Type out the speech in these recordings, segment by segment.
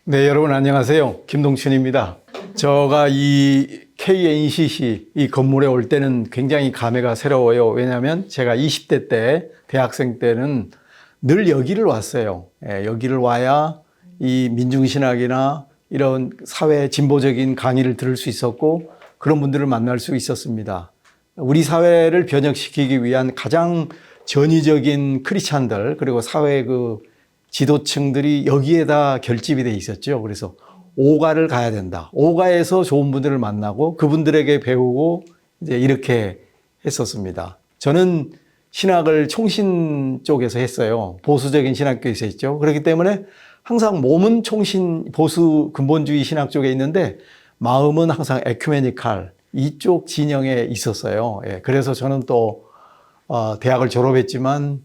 네, 여러분 안녕하세요. 김동춘입니다. 제가 이 KNCC 이 건물에 올 때는 굉장히 감회가 새로워요. 왜냐하면 제가 20대 때, 대학생 때는 늘 여기를 왔어요. 여기를 와야 이 민중신학이나 이런 사회 진보적인 강의를 들을 수 있었고 그런 분들을 만날 수 있었습니다. 우리 사회를 변혁시키기 위한 가장 전위적인 크리스찬들 그리고 사회 지도층들이 여기에다 결집이 돼 있었죠. 그래서 오가를 가야 된다. 오가에서 좋은 분들을 만나고 그분들에게 배우고 이제 이렇게 했었습니다. 저는 신학을 총신 쪽에서 했어요. 보수적인 신학교에서 했죠. 그렇기 때문에 항상 몸은 총신, 보수, 근본주의 신학 쪽에 있는데 마음은 항상 에큐메니칼 이쪽 진영에 있었어요. 그래서 저는 또 대학을 졸업했지만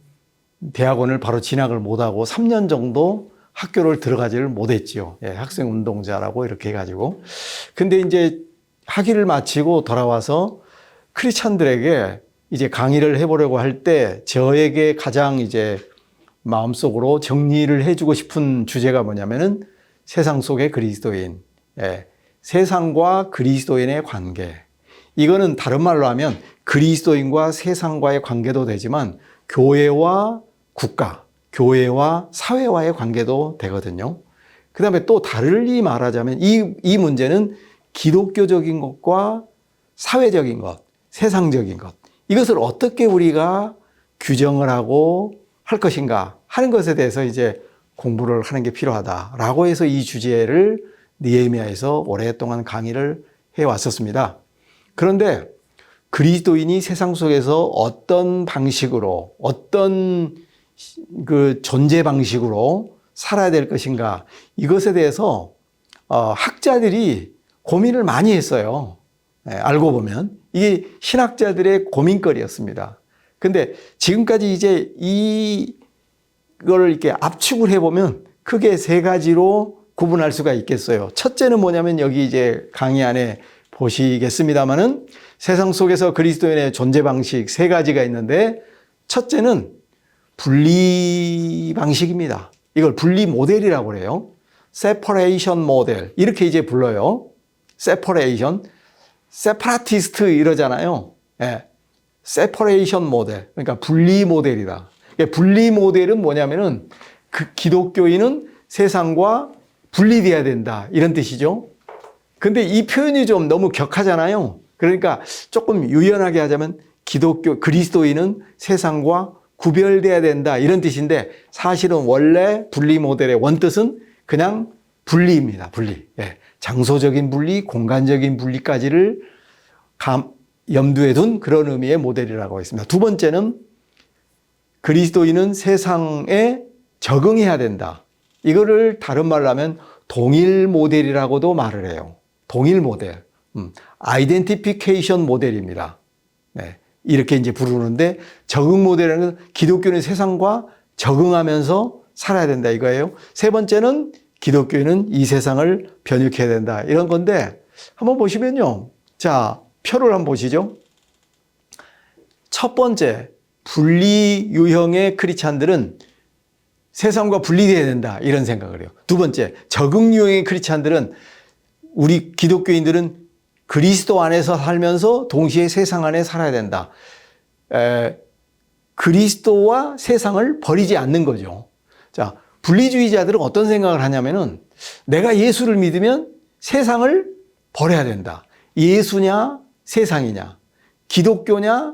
대학원을 바로 진학을 못하고 3년 정도 학교를 들어가지를 못했지요. 학생 운동자라고 이렇게 해가지고. 근데 이제 학위를 마치고 돌아와서 크리스찬들에게 이제 강의를 해보려고 할 때 저에게 가장 이제 마음속으로 정리를 해주고 싶은 주제가 뭐냐면은 세상 속의 그리스도인. 세상과 그리스도인의 관계. 이거는 다른 말로 하면 그리스도인과 세상과의 관계도 되지만 교회와 국가, 교회와 사회와의 관계도 되거든요. 그 다음에 또 다르게 말하자면 이 문제는 기독교적인 것과 사회적인 것, 세상적인 것, 이것을 어떻게 우리가 규정을 하고 할 것인가 하는 것에 대해서 이제 공부를 하는 게 필요하다라고 해서 이 주제를 느헤미야에서 오랫동안 강의를 해왔었습니다. 그런데 그리스도인이 세상 속에서 어떤 방식으로, 어떤 존재 방식으로 살아야 될 것인가, 이것에 대해서 학자들이 고민을 많이 했어요. 알고 보면. 이게 신학자들의 고민거리였습니다. 근데 지금까지 이제 이걸 이렇게 압축을 해보면 크게 세 가지로 구분할 수가 있겠어요. 첫째는 뭐냐면 여기 이제 강의 안에 보시겠습니다만은 세상 속에서 그리스도인의 존재 방식 세 가지가 있는데 첫째는 분리 방식입니다. 이걸 분리 모델이라고 그래요. separation 모델 이렇게 이제 불러요. separation, separatist 이러잖아요. separation 모델 그러니까 분리 모델이다. 분리 모델은 뭐냐면은 그 기독교인은 세상과 분리돼야 된다 이런 뜻이죠. 근데 이 표현이 좀 너무 격하잖아요. 그러니까 조금 유연하게 하자면 그리스도인은 세상과 구별돼야 된다 이런 뜻인데 사실은 원래 분리 모델의 원뜻은 그냥 분리입니다. 분리. 장소적인 분리, 공간적인 분리까지를 염두에 둔 그런 의미의 모델이라고 했습니다. 두 번째는 그리스도인은 세상에 적응해야 된다. 이거를 다른 말로 하면 동일 모델이라고도 말을 해요. 동일 모델. 아이덴티피케이션 모델입니다. 이렇게 이제 부르는데 적응 모델이라는 건 기독교는 세상과 적응하면서 살아야 된다 이거예요. 세 번째는 기독교인은 이 세상을 변혁해야 된다 이런 건데 한번 보시면요. 자, 표를 한번 보시죠. 첫 번째, 분리 유형의 크리스찬들은 세상과 분리돼야 된다 이런 생각을 해요. 두 번째, 적응 유형의 크리스찬들은 우리 기독교인들은 그리스도 안에서 살면서 동시에 세상 안에 살아야 된다. 그리스도와 세상을 버리지 않는 거죠. 자, 분리주의자들은 어떤 생각을 하냐면은 내가 예수를 믿으면 세상을 버려야 된다. 예수냐 세상이냐 기독교냐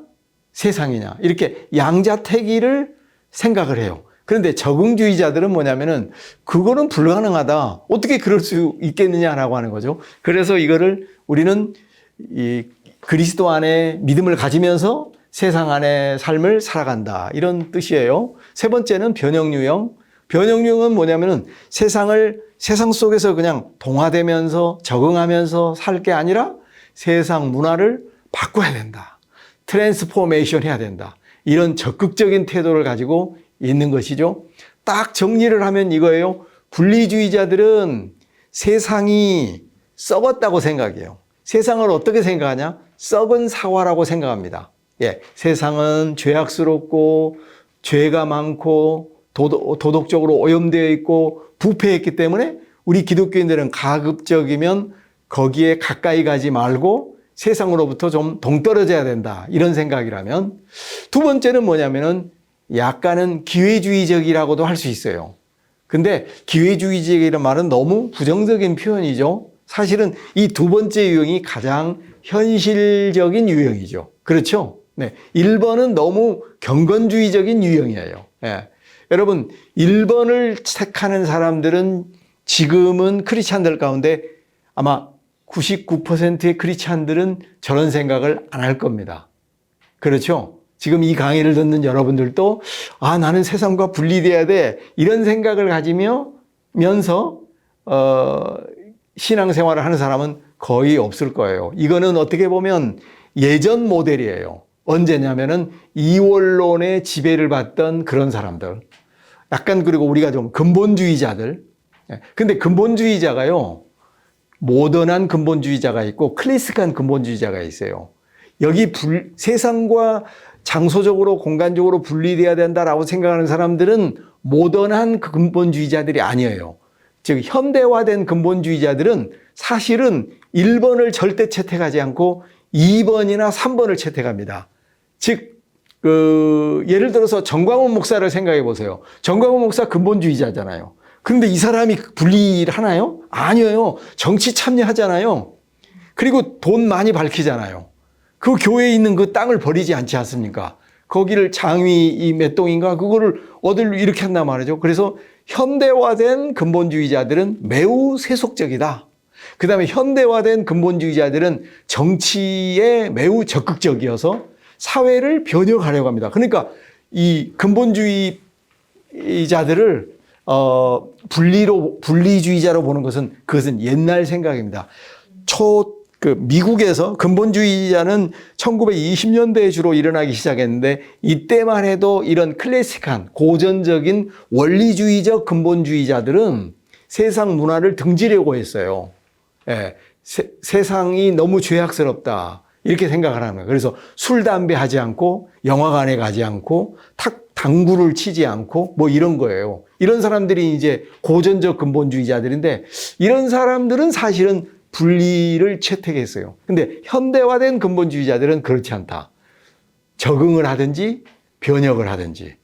세상이냐 이렇게 양자택일을 생각을 해요. 그런데 적응주의자들은 뭐냐면은 그거는 불가능하다. 어떻게 그럴 수 있겠느냐라고 하는 거죠. 그래서 이거를 우리는 이 그리스도 안에 믿음을 가지면서 세상 안의 삶을 살아간다. 이런 뜻이에요. 세 번째는 변형유형. 변형유형은 뭐냐면은 세상 속에서 그냥 동화되면서 적응하면서 살 게 아니라 세상 문화를 바꿔야 된다. 트랜스포메이션 해야 된다. 이런 적극적인 태도를 가지고 있는 것이죠. 딱 정리를 하면 이거예요. 분리주의자들은 세상이 썩었다고 생각해요. 세상을 어떻게 생각하냐? 썩은 사과라고 생각합니다. 세상은 죄악스럽고 죄가 많고 도덕적으로 오염되어 있고 부패했기 때문에 우리 기독교인들은 가급적이면 거기에 가까이 가지 말고 세상으로부터 좀 동떨어져야 된다. 이런 생각이라면, 두 번째는 뭐냐면은 약간은 기회주의적이라고도 할 수 있어요. 근데 기회주의적이라는 말은 너무 부정적인 표현이죠. 사실은 이 두 번째 유형이 가장 현실적인 유형이죠. 그렇죠? 네. 1번은 너무 경건주의적인 유형이에요. 예. 여러분, 1번을 택하는 사람들은 지금은 크리스찬들 가운데 아마 99%의 크리스찬들은 저런 생각을 안 할 겁니다. 그렇죠? 지금 이 강의를 듣는 여러분들도 나는 세상과 분리돼야 돼. 이런 생각을 가지면서 신앙생활을 하는 사람은 거의 없을 거예요. 이거는 어떻게 보면 예전 모델이에요. 언제냐면은 이원론의 지배를 받던 그런 사람들. 약간 그리고 우리가 좀 근본주의자들. 근데 근본주의자가요, 모던한 근본주의자가 있고 클래식한 근본주의자가 있어요. 여기 세상과 장소적으로 공간적으로 분리돼야 된다라고 생각하는 사람들은 모던한 근본주의자들이 아니에요. 즉 현대화된 근본주의자들은 사실은 1번을 절대 채택하지 않고 2번이나 3번을 채택합니다. 즉 예를 들어서 정광훈 목사를 생각해 보세요. 정광훈 목사 근본주의자잖아요. 그런데 이 사람이 분리를 하나요? 아니에요. 정치 참여하잖아요. 그리고 돈 많이 밝히잖아요. 그 교회에 있는 그 땅을 버리지 않지 않습니까? 거기를 장위 몇 동인가 그거를 어딜 이렇게 한단 말이죠. 그래서 현대화된 근본주의자들은 매우 세속적이다. 그 다음에 현대화된 근본주의자들은 정치에 매우 적극적이어서 사회를 변혁하려고 합니다. 그러니까 이 근본주의자들을 분리주의자로 보는 것은 그것은 옛날 생각입니다. 미국에서 근본주의자는 1920년대에 주로 일어나기 시작했는데 이때만 해도 이런 클래식한 고전적인 원리주의적 근본주의자들은 세상 문화를 등지려고 했어요. 예, 세상이 너무 죄악스럽다 이렇게 생각을 하는 거예요. 그래서 술, 담배 하지 않고 영화관에 가지 않고 당구를 치지 않고 뭐 이런 거예요. 이런 사람들이 이제 고전적 근본주의자들인데 이런 사람들은 사실은 분리를 채택했어요. 근데 현대화된 근본주의자들은 그렇지 않다. 적응을 하든지 변혁을 하든지.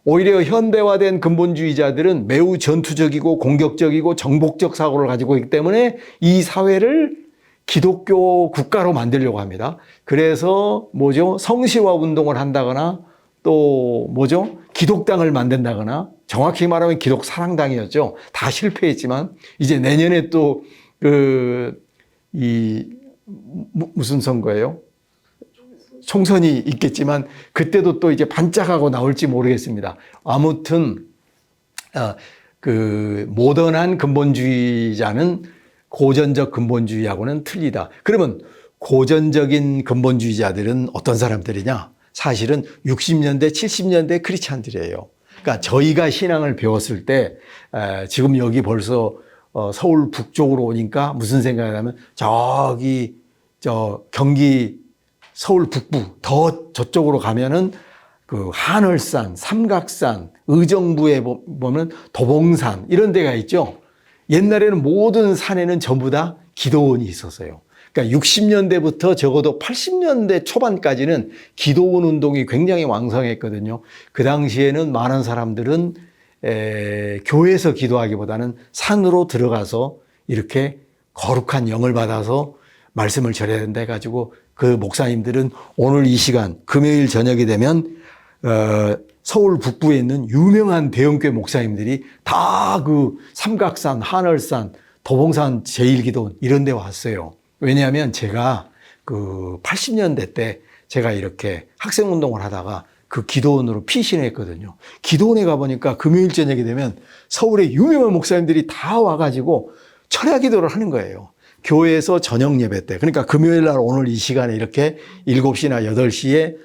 오히려 현대화된 근본주의자들은 매우 전투적이고 공격적이고 정복적 사고를 가지고 있기 때문에 이 사회를 기독교 국가로 만들려고 합니다. 그래서 성시화 운동을 한다거나 또 기독당을 만든다거나 정확히 말하면 기독사랑당이었죠. 다 실패했지만 이제 내년에 또 무슨 선거예요? 총선이 있겠지만 그때도 또 이제 반짝하고 나올지 모르겠습니다. 아무튼 모던한 근본주의자는 고전적 근본주의하고는 틀리다. 그러면 고전적인 근본주의자들은 어떤 사람들이냐? 사실은 60년대, 70년대 크리스찬들이에요. 그러니까 저희가 신앙을 배웠을 때 지금 여기 벌써 서울 북쪽으로 오니까 무슨 생각이 나면 경기 서울 북부 더 저쪽으로 가면은 한월산, 삼각산, 의정부에 보면 도봉산 이런 데가 있죠. 옛날에는 모든 산에는 전부 다 기도원이 있었어요. 그러니까 60년대부터 적어도 80년대 초반까지는 기도원 운동이 굉장히 왕성했거든요. 그 당시에는 많은 사람들은 교회에서 기도하기보다는 산으로 들어가서 이렇게 거룩한 영을 받아서 말씀을 전해야 된다 해가지고 그 목사님들은 오늘 이 시간 금요일 저녁이 되면 서울 북부에 있는 유명한 대형교회 목사님들이 다 삼각산, 한월산, 도봉산 제1기도원 이런 데 왔어요. 왜냐하면 제가 80년대 때 제가 이렇게 학생운동을 하다가 그 기도원으로 피신했거든요. 기도원에 가보니까 금요일 저녁이 되면 서울의 유명한 목사님들이 다 와가지고 철야 기도를 하는 거예요. 교회에서 저녁 예배 때. 그러니까 금요일 날 오늘 이 시간에 이렇게 7시나 8시에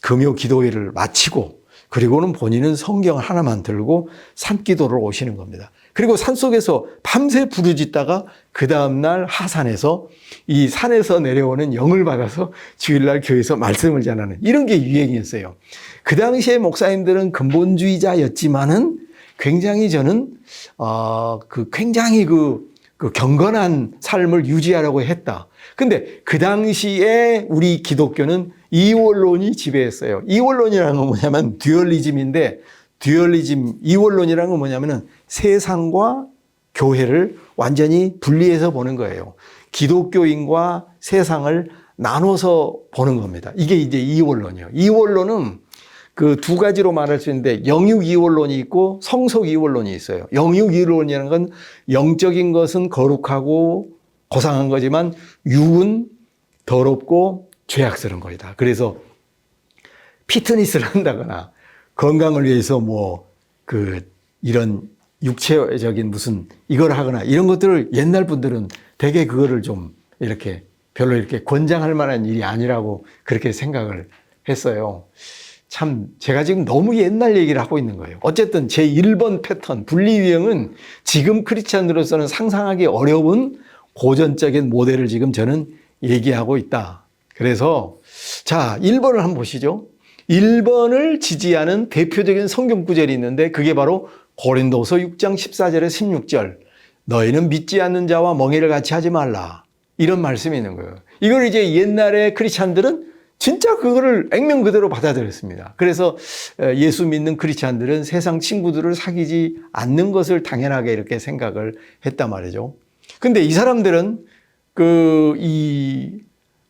금요 기도회를 마치고 그리고는 본인은 성경 하나만 들고 산기도를 오시는 겁니다. 그리고 산속에서 밤새 부르짖다가 그 다음날 하산해서 이 산에서 내려오는 영을 받아서 주일날 교회에서 말씀을 전하는 이런 게 유행이었어요. 그 당시에 목사님들은 근본주의자였지만은 굉장히 저는 굉장히 그 경건한 삶을 유지하려고 했다. 근데 그 당시에 우리 기독교는 이원론이 지배했어요. 이원론이라는 건 뭐냐면 듀얼리즘인데, 이원론이라는 건 뭐냐면은 세상과 교회를 완전히 분리해서 보는 거예요. 기독교인과 세상을 나눠서 보는 겁니다. 이게 이제 이원론이에요. 이원론은 그 두 가지로 말할 수 있는데, 영육 이원론이 있고 성속 이원론이 있어요. 영육 이원론이라는 건 영적인 것은 거룩하고 고상한 거지만 육은 더럽고 죄악스러운 거이다. 그래서 피트니스를 한다거나 건강을 위해서 이런 육체적인 무슨 이걸 하거나 이런 것들을 옛날 분들은 되게 그거를 좀 이렇게 별로 이렇게 권장할 만한 일이 아니라고 그렇게 생각을 했어요. 참 제가 지금 너무 옛날 얘기를 하고 있는 거예요. 어쨌든 제 1번 패턴 분리 유형은 지금 크리스찬으로서는 상상하기 어려운 고전적인 모델을 지금 저는 얘기하고 있다. 그래서 자, 1번을 한번 보시죠. 1번을 지지하는 대표적인 성경 구절이 있는데 그게 바로 고린도서 6장 14절에 16절. 너희는 믿지 않는 자와 멍에를 같이 하지 말라. 이런 말씀이 있는 거예요. 이걸 이제 옛날에 크리스찬들은 진짜 그거를 액면 그대로 받아들였습니다. 그래서 예수 믿는 크리스찬들은 세상 친구들을 사귀지 않는 것을 당연하게 이렇게 생각을 했단 말이죠. 근데 이 사람들은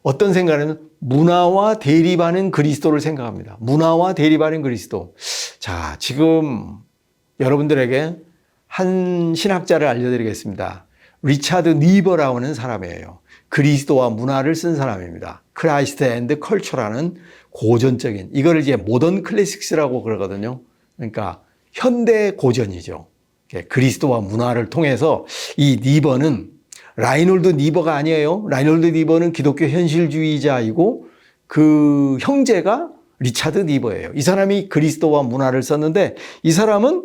어떤 생각은 문화와 대립하는 그리스도를 생각합니다. 문화와 대립하는 그리스도. 자, 지금 여러분들에게 한 신학자를 알려드리겠습니다. 리차드 니버라고 하는 사람이에요. 그리스도와 문화를 쓴 사람입니다. 크라이스트 앤드 컬처라는 고전적인, 이걸 이제 모던 클래식스라고 그러거든요. 그러니까 현대 고전이죠. 그리스도와 문화를 통해서 이 니버는 라이놀드 니버가 아니에요. 라이놀드 니버는 기독교 현실주의자이고 그 형제가 리차드 니버예요. 이 사람이 그리스도와 문화를 썼는데 이 사람은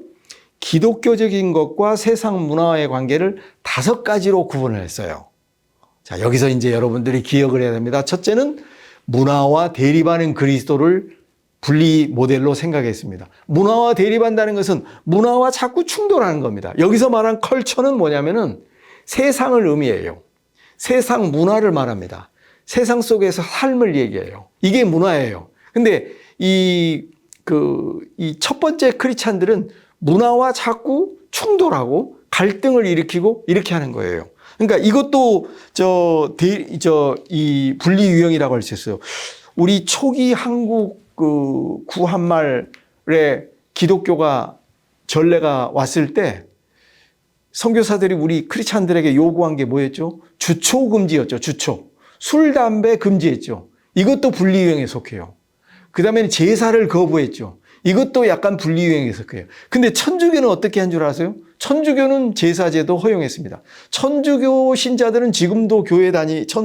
기독교적인 것과 세상 문화의 관계를 5가지로 구분을 했어요. 자, 여기서 이제 여러분들이 기억을 해야 됩니다. 첫째는 문화와 대립하는 그리스도를 분리 모델로 생각했습니다. 문화와 대립한다는 것은 문화와 자꾸 충돌하는 겁니다. 여기서 말한 컬처는 뭐냐면은 세상을 의미해요. 세상 문화를 말합니다. 세상 속에서 삶을 얘기해요. 이게 문화예요. 근데 이 첫 번째 크리스찬들은 문화와 자꾸 충돌하고 갈등을 일으키고 이렇게 하는 거예요. 그러니까 이것도 이 분리 유형이라고 할 수 있어요. 우리 초기 한국 구한말에 기독교가 전례가 왔을 때 선교사들이 우리 크리스찬들에게 요구한 게 뭐였죠? 주초 금지였죠. 주초. 술, 담배 금지했죠. 이것도 분리 유형에 속해요. 그 다음에는 제사를 거부했죠. 이것도 약간 분리 유형에 속해요. 근데 천주교는 어떻게 한 줄 아세요? 천주교는 제사제도 허용했습니다. 천주교 신자들은 지금도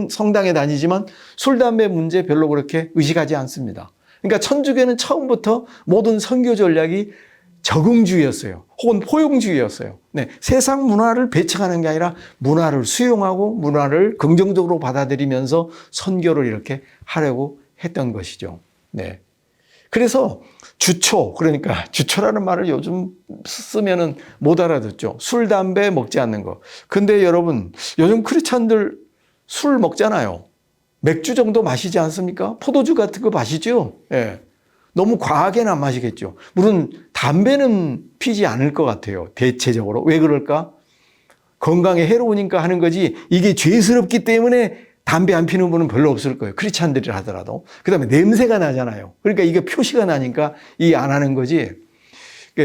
성당에 다니지만 술, 담배 문제 별로 그렇게 의식하지 않습니다. 그러니까 천주교는 처음부터 모든 선교 전략이 적응주의였어요. 혹은 포용주의였어요. 네, 세상 문화를 배척하는 게 아니라 문화를 수용하고 문화를 긍정적으로 받아들이면서 선교를 이렇게 하려고 했던 것이죠. 네. 그래서 그러니까 주초라는 말을 요즘 쓰면은 못 알아듣죠. 술, 담배 먹지 않는 거. 근데 여러분, 요즘 크리스찬들 술 먹잖아요. 맥주 정도 마시지 않습니까? 포도주 같은 거 마시죠? 예. 너무 과하게는 안 마시겠죠. 물론 담배는 피지 않을 것 같아요. 대체적으로. 왜 그럴까? 건강에 해로우니까 하는 거지 이게 죄스럽기 때문에 담배 안 피는 분은 별로 없을 거예요. 크리스찬들이 하더라도. 그 다음에 냄새가 나잖아요. 그러니까 이게 표시가 나니까 이 안 하는 거지.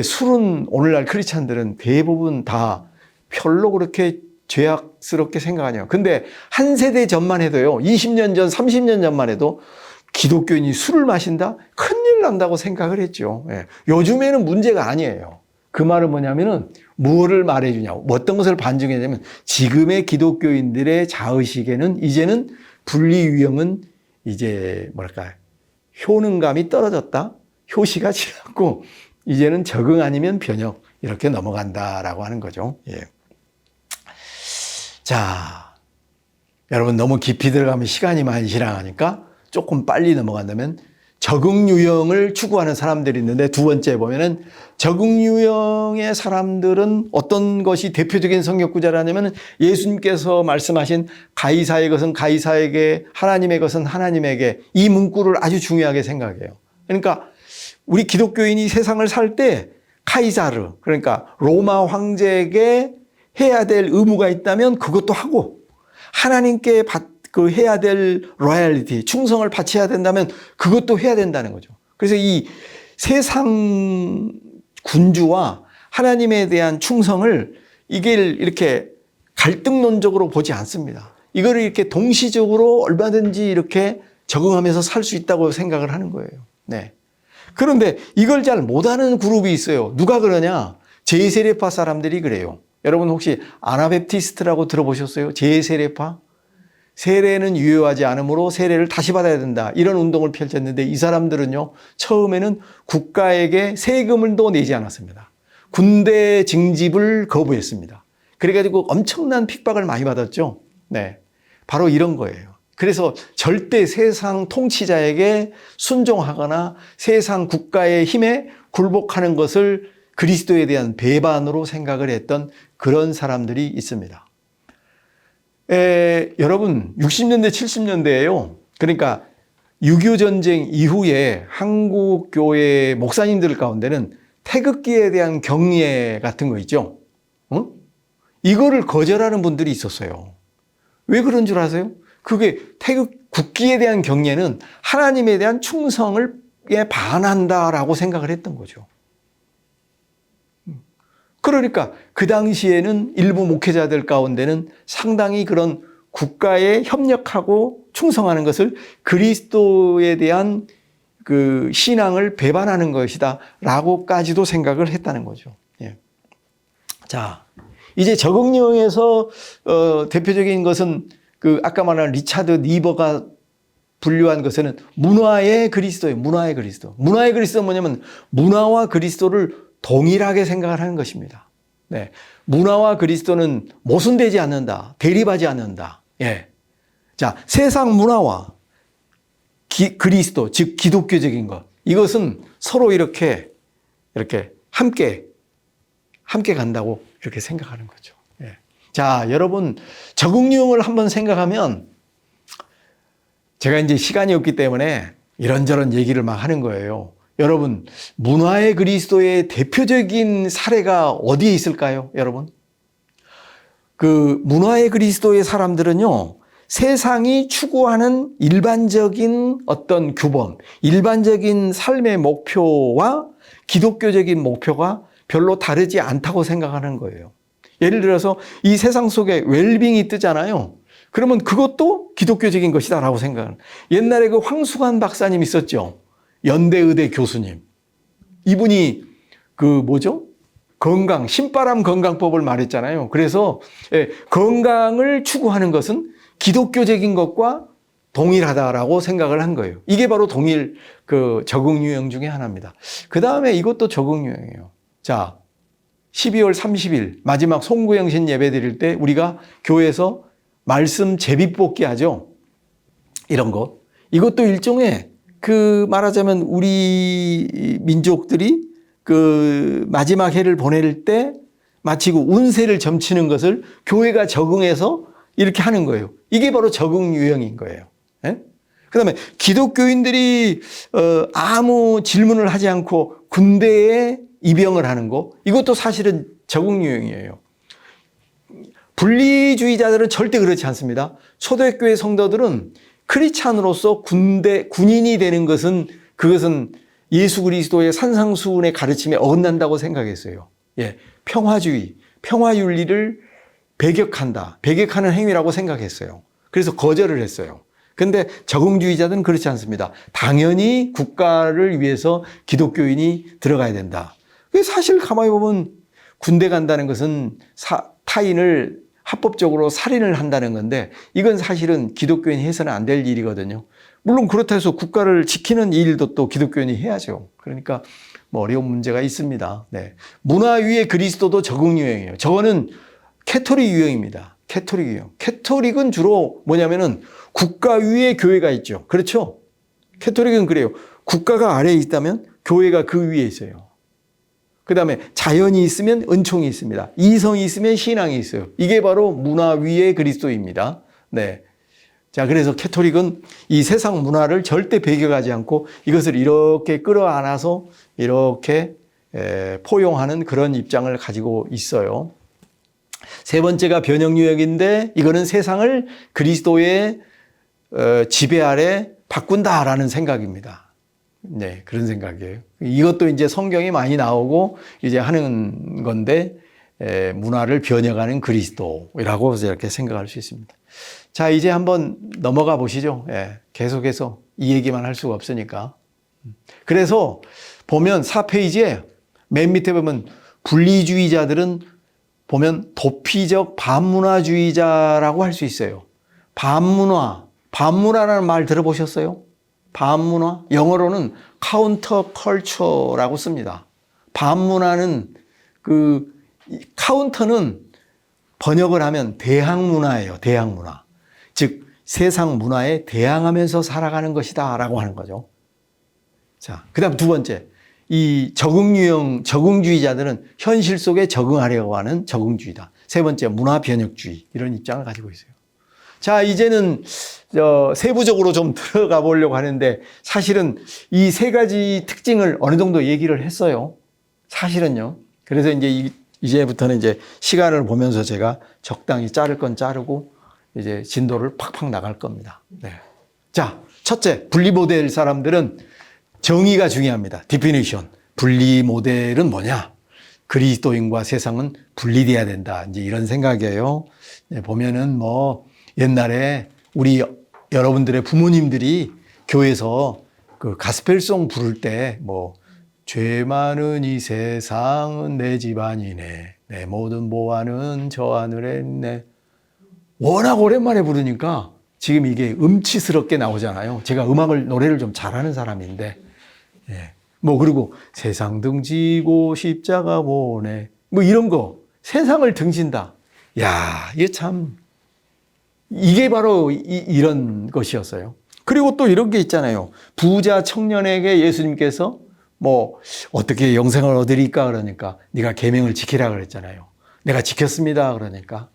술은 오늘날 크리스찬들은 대부분 다 별로 그렇게 죄악스럽게 생각하냐. 근데 한 세대 전만 해도요. 20년 전, 30년 전만 해도 기독교인이 술을 마신다? 큰일 난다고 생각을 했죠. 예. 요즘에는 문제가 아니에요. 그 말은 뭐냐면은 무엇을 말해주냐고, 어떤 것을 반증했냐면 지금의 기독교인들의 자의식에는 이제는 분리 유형은 이제 효능감이 떨어졌다. 효시가 지났고 이제는 적응 아니면 변형 이렇게 넘어간다라고 하는 거죠. 예. 자, 여러분 너무 깊이 들어가면 시간이 많이 지나가니까 조금 빨리 넘어간다면 적응 유형을 추구하는 사람들이 있는데, 두 번째 보면은 적응 유형의 사람들은 어떤 것이 대표적인 성격 구조라냐면 예수님께서 말씀하신 가이사의 것은 가이사에게, 하나님의 것은 하나님에게, 이 문구를 아주 중요하게 생각해요. 그러니까 우리 기독교인이 세상을 살 때 카이사르, 그러니까 로마 황제에게 해야 될 의무가 있다면 그것도 하고, 하나님께 해야 될 로얄리티, 충성을 바쳐야 된다면 그것도 해야 된다는 거죠. 그래서 이 세상 군주와 하나님에 대한 충성을 이게 이렇게 갈등론적으로 보지 않습니다. 이거를 이렇게 동시적으로 얼마든지 이렇게 적응하면서 살 수 있다고 생각을 하는 거예요. 네. 그런데 이걸 잘 못하는 그룹이 있어요. 누가 그러냐? 제세례파 사람들이 그래요. 여러분 혹시 아나베프티스트라고 들어보셨어요? 제세례파? 세례는 유효하지 않으므로 세례를 다시 받아야 된다, 이런 운동을 펼쳤는데, 이 사람들은요, 처음에는 국가에게 세금을도 내지 않았습니다. 군대 징집을 거부했습니다. 그래가지고 엄청난 핍박을 많이 받았죠. 네, 바로 이런 거예요. 그래서 절대 세상 통치자에게 순종하거나 세상 국가의 힘에 굴복하는 것을 그리스도에 대한 배반으로 생각을 했던 그런 사람들이 있습니다. 여러분 60년대 70년대에요. 그러니까 6.25 전쟁 이후에 한국 교회 목사님들 가운데는 태극기에 대한 경례 같은 거 있죠. 이거를 거절하는 분들이 있었어요. 왜 그런 줄 아세요? 그게 국기에 대한 경례는 하나님에 대한 충성을 반한다라고 생각을 했던 거죠. 그러니까 그 당시에는 일부 목회자들 가운데는 상당히 그런 국가에 협력하고 충성하는 것을 그리스도에 대한 그 신앙을 배반하는 것이다 라고까지도 생각을 했다는 거죠. 예. 자, 이제 적응형에서 대표적인 것은 그 아까 말한 리차드 니버가 분류한 것은 문화의 그리스도예요. 문화의 그리스도. 문화의 그리스도는 뭐냐면 문화와 그리스도를 동일하게 생각을 하는 것입니다. 네. 문화와 그리스도는 모순되지 않는다. 대립하지 않는다. 예. 자, 세상 문화와 그리스도, 즉 기독교적인 것. 이것은 서로 이렇게 함께 간다고 이렇게 생각하는 거죠. 예. 자, 여러분 적응형을 한번 생각하면, 제가 이제 시간이 없기 때문에 이런저런 얘기를 막 하는 거예요. 여러분, 문화의 그리스도의 대표적인 사례가 어디에 있을까요? 여러분, 그 문화의 그리스도의 사람들은요, 세상이 추구하는 일반적인 어떤 규범, 일반적인 삶의 목표와 기독교적인 목표가 별로 다르지 않다고 생각하는 거예요. 예를 들어서 이 세상 속에 웰빙이 뜨잖아요. 그러면 그것도 기독교적인 것이다라고 생각하는. 옛날에 그 황수관 박사님 있었죠. 연대의대 교수님. 이분이 신바람 건강법을 말했잖아요. 그래서 건강을 추구하는 것은 기독교적인 것과 동일하다라고 생각을 한 거예요. 이게 바로 적응 유형 중에 하나입니다. 그 다음에 이것도 적응 유형이에요. 자, 12월 30일 마지막 송구영신 예배 드릴 때 우리가 교회에서 말씀 제비뽑기 하죠. 이런 거. 이것도 일종의 말하자면 우리 민족들이 마지막 해를 보낼 때 마치고 운세를 점치는 것을 교회가 적응해서 이렇게 하는 거예요. 이게 바로 적응 유형인 거예요. 예? 그 다음에 기독교인들이 아무 질문을 하지 않고 군대에 입영을 하는 거, 이것도 사실은 적응 유형이에요. 분리주의자들은 절대 그렇지 않습니다. 초대교회 성도들은 크리스찬으로서 군인이 되는 그것은 예수 그리스도의 산상수훈의 가르침에 어긋난다고 생각했어요. 예, 평화주의, 평화윤리를 배격하는 행위라고 생각했어요. 그래서 거절을 했어요. 그런데 적응주의자들은 그렇지 않습니다. 당연히 국가를 위해서 기독교인이 들어가야 된다. 사실 가만히 보면 군대 간다는 것은 타인을 합법적으로 살인을 한다는 건데, 이건 사실은 기독교인이 해서는 안 될 일이거든요. 물론 그렇다 해서 국가를 지키는 일도 또 기독교인이 해야죠. 그러니까 어려운 문제가 있습니다. 네. 문화 위의 그리스도도 적응 유형이에요. 저거는 캐토릭 유형입니다. 캐토릭 유형. 캐토릭은 주로 뭐냐면은 국가 위에 교회가 있죠. 그렇죠? 캐토릭은 그래요. 국가가 아래에 있다면 교회가 그 위에 있어요. 그 다음에 자연이 있으면 은총이 있습니다. 이성이 있으면 신앙이 있어요. 이게 바로 문화 위의 그리스도입니다. 네. 자, 그래서 캐토릭은 이 세상 문화를 절대 배격하지 않고 이것을 이렇게 끌어안아서 이렇게 포용하는 그런 입장을 가지고 있어요. 세 번째가 변형유역인데 이거는 세상을 그리스도의 지배 아래 바꾼다라는 생각입니다. 네, 그런 생각이에요. 이것도 이제 성경에 많이 나오고 이제 하는 건데 문화를 변형하는 그리스도라고 이렇게 생각할 수 있습니다. 자, 이제 한번 넘어가 보시죠. 계속해서 이 얘기만 할 수가 없으니까. 그래서 보면 4페이지에 맨 밑에 보면 분리주의자들은 보면 도피적 반문화주의자라고 할 수 있어요. 반문화라는 말 들어보셨어요? 반문화? 영어로는 카운터 컬처라고 씁니다. 반문화는 카운터는 번역을 하면 대항문화예요. 대항문화. 즉 세상 문화에 대항하면서 살아가는 것이다 라고 하는 거죠. 자, 그다음 두 번째. 이 적응주의자들은 현실 속에 적응하려고 하는 적응주의다. 세 번째, 문화변혁주의. 이런 입장을 가지고 있어요. 자, 이제는 세부적으로 좀 들어가 보려고 하는데 사실은 이 세 가지 특징을 어느 정도 얘기를 했어요. 사실은요. 그래서 이제부터는 이제 시간을 보면서 제가 적당히 자를 건 자르고 이제 진도를 팍팍 나갈 겁니다. 네. 자, 첫째, 분리모델 사람들은 정의가 중요합니다. 디피니션. 분리모델은 뭐냐? 그리스도인과 세상은 분리돼야 된다. 이제 이런 생각이에요. 네, 보면은 옛날에 우리 여러분들의 부모님들이 교회에서 그 가스펠송 부를 때 죄 많은 이 세상은 내 집안이네. 내 모든 보화는 저 하늘에 있네. 워낙 오랜만에 부르니까 지금 이게 음치스럽게 나오잖아요. 제가 노래를 좀 잘하는 사람인데. 그리고 세상 등지고 십자가 보내. 이런 거. 세상을 등진다. 야, 이게 바로 이런 것이었어요. 그리고 또 이런 게 있잖아요. 부자 청년에게 예수님께서 어떻게 영생을 얻으리까 그러니까 네가 계명을 지키라 그랬잖아요. 내가 지켰습니다 그러니까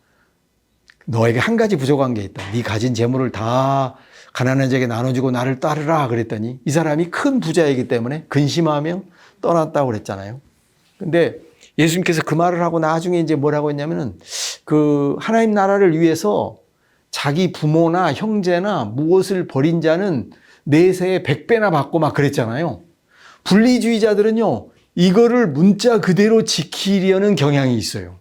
너에게 한 가지 부족한 게 있다. 네 가진 재물을 다 가난한 자에게 나눠주고 나를 따르라 그랬더니 이 사람이 큰 부자이기 때문에 근심하며 떠났다고 그랬잖아요. 근데 예수님께서 그 말을 하고 나중에 이제 뭐라고 했냐면은 하나님 나라를 위해서 자기 부모나 형제나 무엇을 버린 자는 내세에 100배나 받고 막 그랬잖아요. 분리주의자들은요, 이거를 문자 그대로 지키려는 경향이 있어요.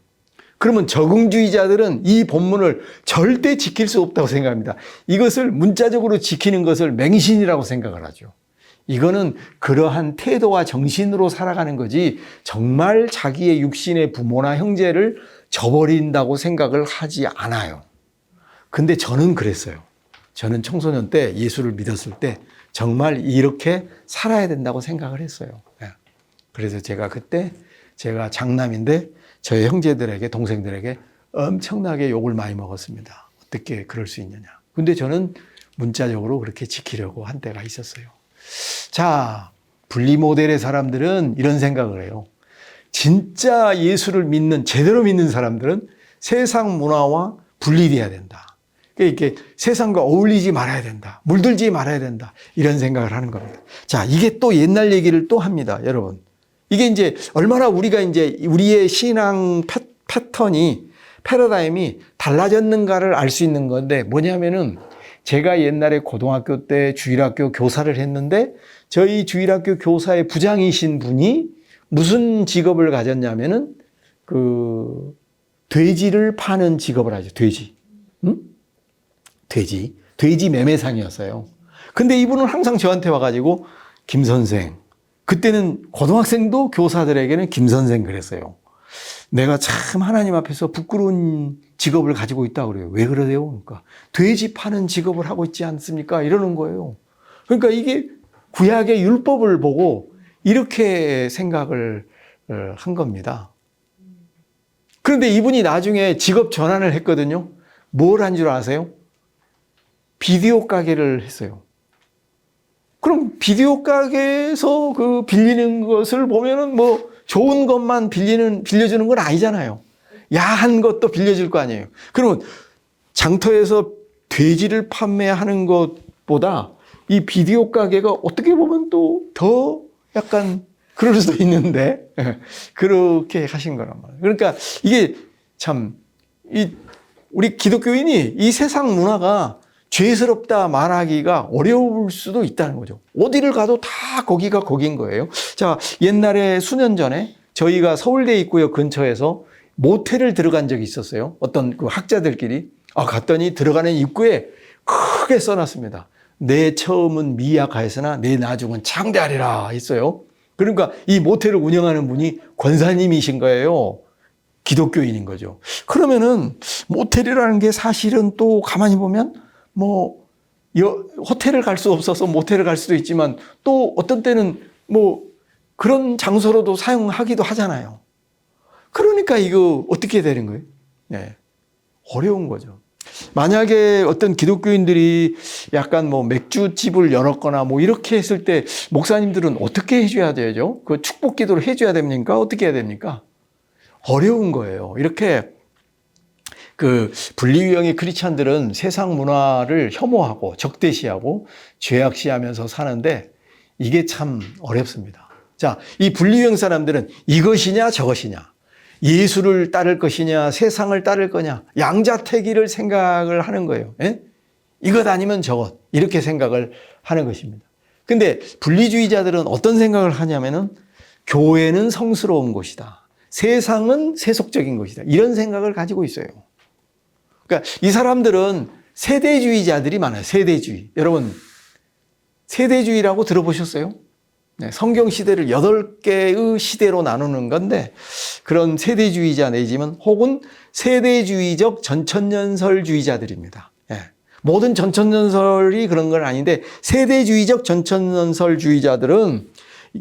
그러면 적응주의자들은 이 본문을 절대 지킬 수 없다고 생각합니다. 이것을 문자적으로 지키는 것을 맹신이라고 생각을 하죠. 이거는 그러한 태도와 정신으로 살아가는 거지 정말 자기의 육신의 부모나 형제를 저버린다고 생각을 하지 않아요. 근데 저는 그랬어요. 저는 청소년 때 예수를 믿었을 때 정말 이렇게 살아야 된다고 생각을 했어요. 그래서 그때 제가 장남인데 저의 형제들에게 동생들에게 엄청나게 욕을 많이 먹었습니다. 어떻게 그럴 수 있느냐. 근데 저는 문자적으로 그렇게 지키려고 한 때가 있었어요. 자, 분리모델의 사람들은 이런 생각을 해요. 진짜 예수를 제대로 믿는 사람들은 세상 문화와 분리돼야 된다. 이렇게 세상과 어울리지 말아야 된다. 물들지 말아야 된다. 이런 생각을 하는 겁니다. 자, 이게 또 옛날 얘기를 또 합니다, 여러분. 이게 이제 얼마나 우리가 이제 우리의 신앙 패러다임이 달라졌는가를 알 수 있는 건데 뭐냐면은 제가 옛날에 고등학교 때 주일학교 교사를 했는데 저희 주일학교 교사의 부장이신 분이 무슨 직업을 가졌냐면은 돼지를 파는 직업을 하죠. 돼지. 응? 돼지 매매상이었어요. 근데 이분은 항상 저한테 와가지고 김 선생, 그때는 고등학생도 교사들에게는 김 선생 그랬어요. 내가 참 하나님 앞에서 부끄러운 직업을 가지고 있다고 그래요. 왜 그러세요? 그러니까 돼지 파는 직업을 하고 있지 않습니까? 이러는 거예요. 그러니까 이게 구약의 율법을 보고 이렇게 생각을 한 겁니다. 그런데 이분이 나중에 직업 전환을 했거든요. 뭘 한 줄 아세요? 비디오 가게를 했어요. 그럼 비디오 가게에서 그 빌리는 것을 보면은 뭐 좋은 것만 빌려주는 건 아니잖아요. 야한 것도 빌려줄 거 아니에요. 그러면 장터에서 돼지를 판매하는 것보다 이 비디오 가게가 어떻게 보면 또 더 약간 그럴 수도 있는데 그렇게 하신 거란 말이에요. 그러니까 이게 참 우리 기독교인이 이 세상 문화가 죄스럽다 말하기가 어려울 수도 있다는 거죠. 어디를 가도 다 거기가 거긴 거예요. 자, 옛날에 수년 전에 저희가 서울대 입구역 근처에서 모텔을 들어간 적이 있었어요. 어떤 그 학자들끼리. 갔더니 들어가는 입구에 크게 써놨습니다. 내 처음은 미약하였으나 내 나중은 창대하리라 했어요. 그러니까 이 모텔을 운영하는 분이 권사님이신 거예요. 기독교인인 거죠. 그러면은 모텔이라는 게 사실은 또 가만히 보면 뭐 호텔을 갈 수 없어서 모텔을 갈 수도 있지만 또 어떤 때는 뭐 그런 장소로도 사용하기도 하잖아요. 그러니까 이거 어떻게 되는 거예요? 네. 어려운 거죠. 만약에 어떤 기독교인들이 약간 뭐 맥주집을 열었거나 뭐 이렇게 했을 때 목사님들은 어떻게 해줘야 되죠? 그 축복 기도를 해줘야 됩니까? 어떻게 해야 됩니까? 어려운 거예요. 이렇게 그 분리유형의 크리스찬들은 세상 문화를 혐오하고 적대시하고 죄악시하면서 사는데 이게 참 어렵습니다. 자, 이 분리유형 사람들은 이것이냐 저것이냐, 예수를 따를 것이냐 세상을 따를 거냐, 양자택일을 생각을 하는 거예요. 예? 이것 아니면 저것, 이렇게 생각을 하는 것입니다. 근데 분리주의자들은 어떤 생각을 하냐면은 교회는 성스러운 곳이다, 세상은 세속적인 것이다, 이런 생각을 가지고 있어요. 그러니까 이 사람들은 세대주의자들이 많아요. 세대주의. 여러분, 세대주의라고 들어보셨어요? 네, 성경 시대를 8개의 시대로 나누는 건데 그런 세대주의자 내지면 혹은 세대주의적 전천년설주의자들입니다. 예. 모든 전천년설이 그런 건 아닌데 세대주의적 전천년설주의자들은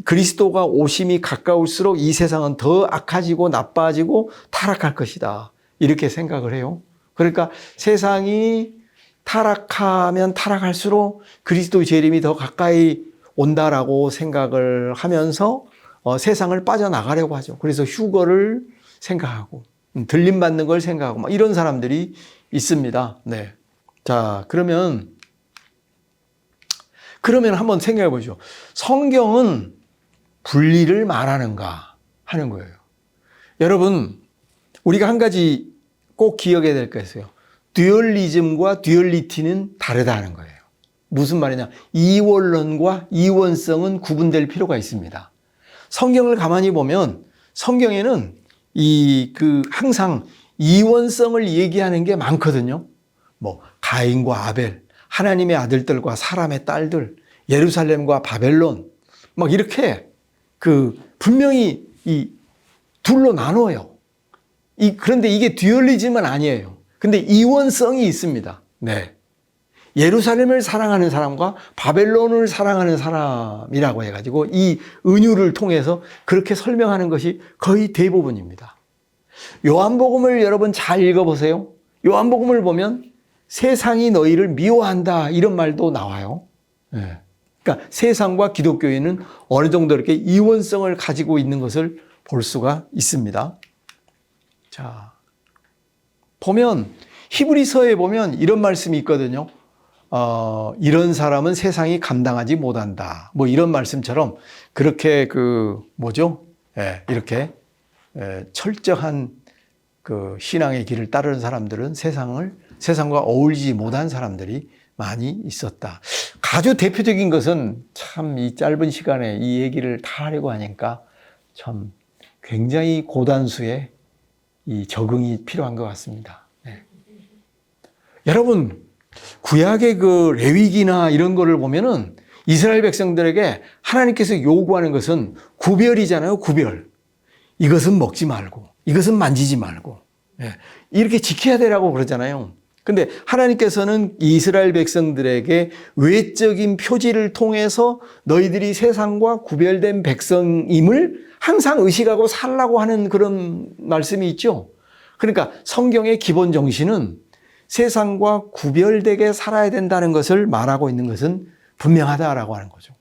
그리스도가 오심이 가까울수록 이 세상은 더 악해지고 나빠지고 타락할 것이다, 이렇게 생각을 해요. 그러니까 세상이 타락하면 타락할수록 그리스도의 재림이 더 가까이 온다라고 생각을 하면서 세상을 빠져나가려고 하죠. 그래서 휴거를 생각하고 들림받는 걸 생각하고 막 이런 사람들이 있습니다. 네. 자, 그러면 한번 생각해 보죠. 성경은 분리를 말하는가 하는 거예요. 여러분, 우리가 한 가지 꼭 기억해야 될 게 있어요. 듀얼리즘과 듀얼리티는 다르다는 거예요. 무슨 말이냐? 이원론과 이원성은 구분될 필요가 있습니다. 성경을 가만히 보면 성경에는 항상 이원성을 얘기하는 게 많거든요. 뭐 가인과 아벨, 하나님의 아들들과 사람의 딸들, 예루살렘과 바벨론, 막 이렇게 분명히 이 둘로 나눠요. 그런데 이게 듀얼리즘은 아니에요. 근데 이원성이 있습니다. 네. 예루살렘을 사랑하는 사람과 바벨론을 사랑하는 사람이라고 해가지고 이 은유를 통해서 그렇게 설명하는 것이 거의 대부분입니다. 요한복음을 여러분 잘 읽어보세요. 요한복음을 보면 세상이 너희를 미워한다, 이런 말도 나와요. 네. 그러니까 세상과 기독교인은 어느 정도 이렇게 이원성을 가지고 있는 것을 볼 수가 있습니다. 자, 보면 히브리서에 보면 이런 말씀이 있거든요. 이런 사람은 세상이 감당하지 못한다, 뭐 이런 말씀처럼 그렇게 이렇게 철저한 그 신앙의 길을 따르는 사람들은 세상과 어울리지 못한 사람들이 많이 있었다. 아주 대표적인 것은 참 이 짧은 시간에 이 얘기를 다 하려고 하니까 참 굉장히 고단수의 이 적응이 필요한 것 같습니다. 네. 여러분, 구약의 그 레위기나 이런 거를 보면은 이스라엘 백성들에게 하나님께서 요구하는 것은 구별이잖아요. 구별. 이것은 먹지 말고, 이것은 만지지 말고, 이렇게 지켜야 되라고 그러잖아요. 근데 하나님께서는 이스라엘 백성들에게 외적인 표지를 통해서 너희들이 세상과 구별된 백성임을 항상 의식하고 살라고 하는 그런 말씀이 있죠. 그러니까 성경의 기본 정신은 세상과 구별되게 살아야 된다는 것을 말하고 있는 것은 분명하다라고 하는 거죠.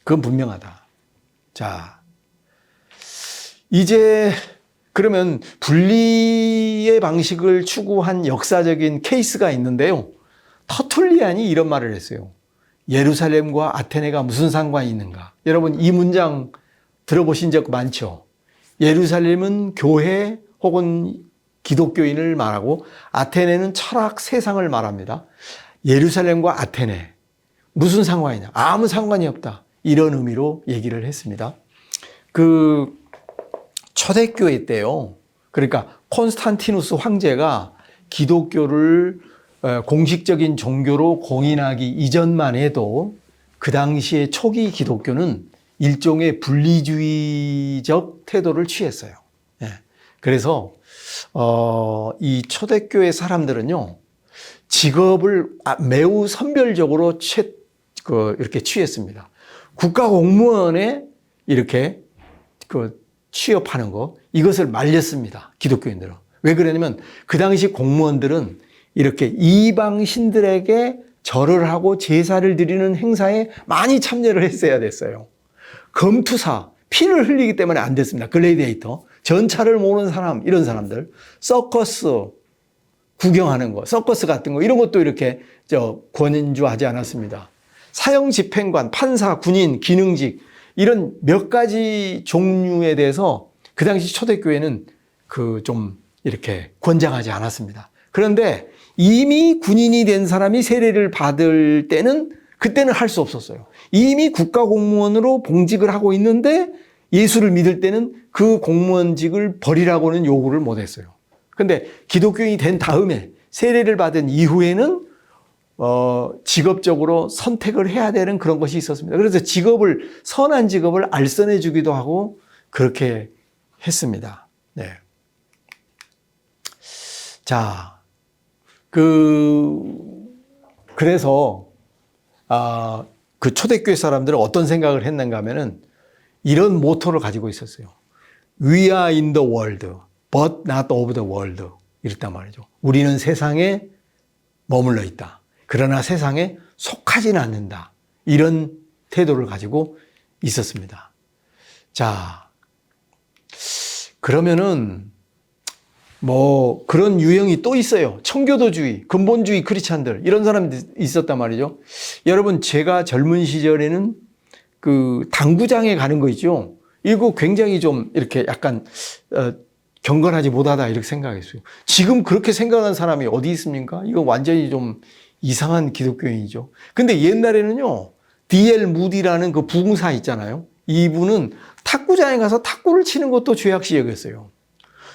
그건 분명하다. 자, 이제 그러면 분리의 방식을 추구한 역사적인 케이스가 있는데요. 터툴리안이 이런 말을 했어요. 예루살렘과 아테네가 무슨 상관이 있는가? 여러분 이 문장 들어보신 적 많죠? 예루살렘은 교회 혹은 기독교인을 말하고 아테네는 철학 세상을 말합니다. 예루살렘과 아테네 무슨 상관이냐? 아무 상관이 없다. 이런 의미로 얘기를 했습니다. 그 초대교회 때요. 그러니까 콘스탄티누스 황제가 기독교를 공식적인 종교로 공인하기 이전만 해도 그 당시의 초기 기독교는 일종의 분리주의적 태도를 취했어요. 예. 그래서 이 초대교회 사람들은요, 직업을 매우 선별적으로 이렇게 취했습니다. 국가 공무원에 이렇게 취업하는 거, 이것을 말렸습니다. 기독교인들은. 왜 그러냐면 그 당시 공무원들은 이렇게 이방 신들에게 절을 하고 제사를 드리는 행사에 많이 참여를 했어야 됐어요. 검투사, 피를 흘리기 때문에 안 됐습니다. 글래디에이터, 전차를 모르는 사람, 이런 사람들, 서커스 구경하는 거, 서커스 같은 거, 이런 것도 이렇게 권유하지 않았습니다. 사형 집행관, 판사, 군인, 기능직, 이런 몇 가지 종류에 대해서 그 당시 초대교회는 좀 이렇게 권장하지 않았습니다. 그런데 이미 군인이 된 사람이 세례를 받을 때는 그때는 할 수 없었어요. 이미 국가공무원으로 봉직을 하고 있는데 예수를 믿을 때는 그 공무원직을 버리라고는 요구를 못 했어요. 근데 기독교인이 된 다음에 세례를 받은 이후에는 직업적으로 선택을 해야 되는 그런 것이 있었습니다. 그래서 선한 직업을 알선해 주기도 하고 그렇게 했습니다. 네. 자, 그래서, 그 초대교회 사람들은 어떤 생각을 했는가 하면은 이런 모토를 가지고 있었어요. We are in the world, but not of the world. 이랬단 말이죠. 우리는 세상에 머물러 있다. 그러나 세상에 속하지는 않는다. 이런 태도를 가지고 있었습니다. 자, 그러면은 그런 유형이 또 있어요. 청교도주의, 근본주의 크리스찬들, 이런 사람들이 있었단 말이죠. 여러분, 제가 젊은 시절에는 그 당구장에 가는 거 있죠. 이거 굉장히 좀 이렇게 약간 경건하지 못하다 이렇게 생각했어요. 지금 그렇게 생각하는 사람이 어디 있습니까? 이거 완전히 좀 이상한 기독교인이죠. 근데 옛날에는요, D.L. 무디라는 그 부흥사 있잖아요. 이분은 탁구장에 가서 탁구를 치는 것도 죄악시 여겼어요.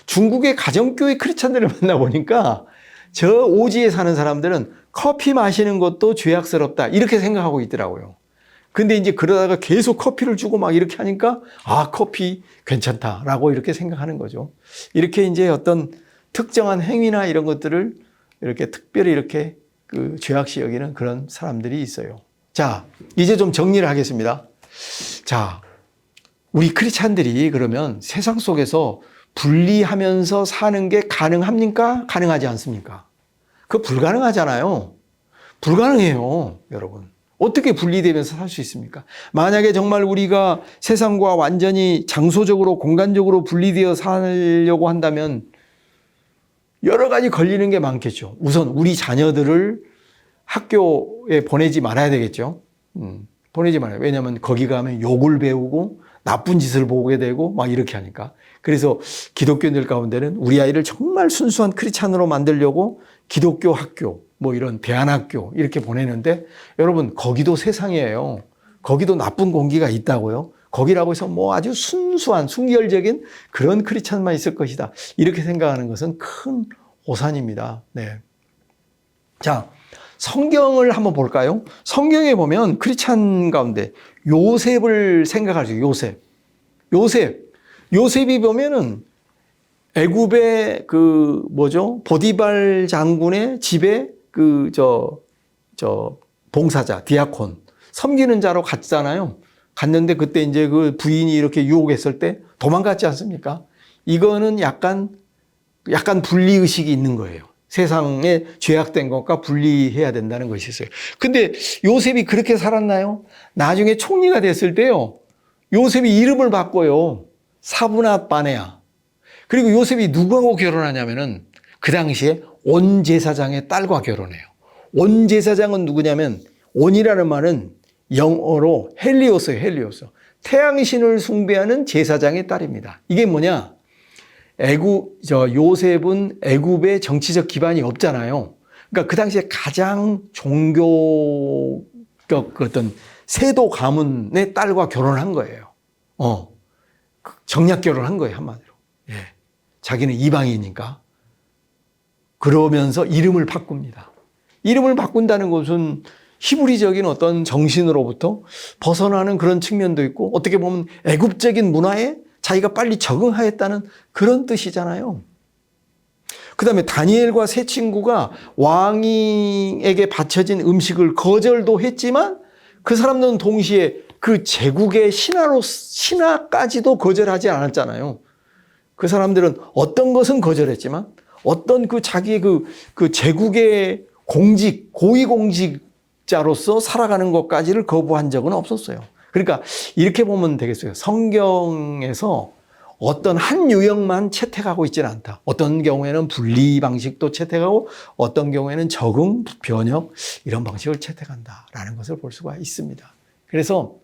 중국의 가정교회 크리스찬들을 만나보니까 저 오지에 사는 사람들은 커피 마시는 것도 죄악스럽다 이렇게 생각하고 있더라고요. 근데 이제 그러다가 계속 커피를 주고 막 이렇게 하니까 커피 괜찮다라고 이렇게 생각하는 거죠. 이렇게 이제 어떤 특정한 행위나 이런 것들을 이렇게 특별히 이렇게 죄악시 여기는 그런 사람들이 있어요. 자, 이제 좀 정리를 하겠습니다. 자, 우리 크리스찬들이 그러면 세상 속에서 분리하면서 사는 게 가능합니까? 가능하지 않습니까? 그거 불가능하잖아요. 불가능해요, 여러분. 어떻게 분리되면서 살 수 있습니까? 만약에 정말 우리가 세상과 완전히 장소적으로, 공간적으로 분리되어 살려고 한다면 여러 가지 걸리는 게 많겠죠. 우선 우리 자녀들을 학교에 보내지 말아야 되겠죠. 보내지 말아요. 왜냐하면 거기 가면 욕을 배우고 나쁜 짓을 보게 되고 막 이렇게 하니까. 그래서 기독교인들 가운데는 우리 아이를 정말 순수한 크리스찬으로 만들려고 기독교 학교, 이런 대안학교 이렇게 보내는데 여러분 거기도 세상이에요. 거기도 나쁜 공기가 있다고요. 거기라고 해서 아주 순수한 순결적인 그런 크리스찬만 있을 것이다. 이렇게 생각하는 것은 큰 오산입니다. 네. 자, 성경을 한번 볼까요? 성경에 보면 크리스찬 가운데 요셉을 생각하죠. 요셉이 보면은 애굽의 보디발 장군의 집에 봉사자, 디아콘, 섬기는 자로 갔잖아요. 갔는데 그때 이제 그 부인이 이렇게 유혹했을 때 도망갔지 않습니까? 이거는 약간 분리의식이 있는 거예요. 세상에 죄악된 것과 분리해야 된다는 것이 있어요. 근데 요셉이 그렇게 살았나요? 나중에 총리가 됐을 때요, 요셉이 이름을 바꿔요. 사브낫 바네아. 그리고 요셉이 누구하고 결혼하냐면은 그 당시에 온 제사장의 딸과 결혼해요. 온 제사장은 누구냐면, 온이라는 말은 영어로 헬리오스예요, 헬리오스. 태양신을 숭배하는 제사장의 딸입니다. 이게 뭐냐? 요셉은 애굽의 정치적 기반이 없잖아요. 그러니까 그 당시에 가장 종교적 어떤 세도 가문의 딸과 결혼한 거예요. 정략 결혼한 거예요, 한마디로. 예. 자기는 이방이니까. 그러면서 이름을 바꿉니다. 이름을 바꾼다는 것은 히브리적인 어떤 정신으로부터 벗어나는 그런 측면도 있고, 어떻게 보면 애굽적인 문화에 자기가 빨리 적응하였다는 그런 뜻이잖아요. 그 다음에 다니엘과 세 친구가 왕에게 바쳐진 음식을 거절도 했지만, 그 사람들은 동시에 그 제국의 신하까지도 거절하지 않았잖아요. 그 사람들은 어떤 것은 거절했지만, 어떤 자기의 그 제국의 공직, 고위공직자로서 살아가는 것까지를 거부한 적은 없었어요. 그러니까 이렇게 보면 되겠어요. 성경에서 어떤 한 유형만 채택하고 있지는 않다. 어떤 경우에는 분리 방식도 채택하고, 어떤 경우에는 적응, 변형 이런 방식을 채택한다라는 것을 볼 수가 있습니다. 그래서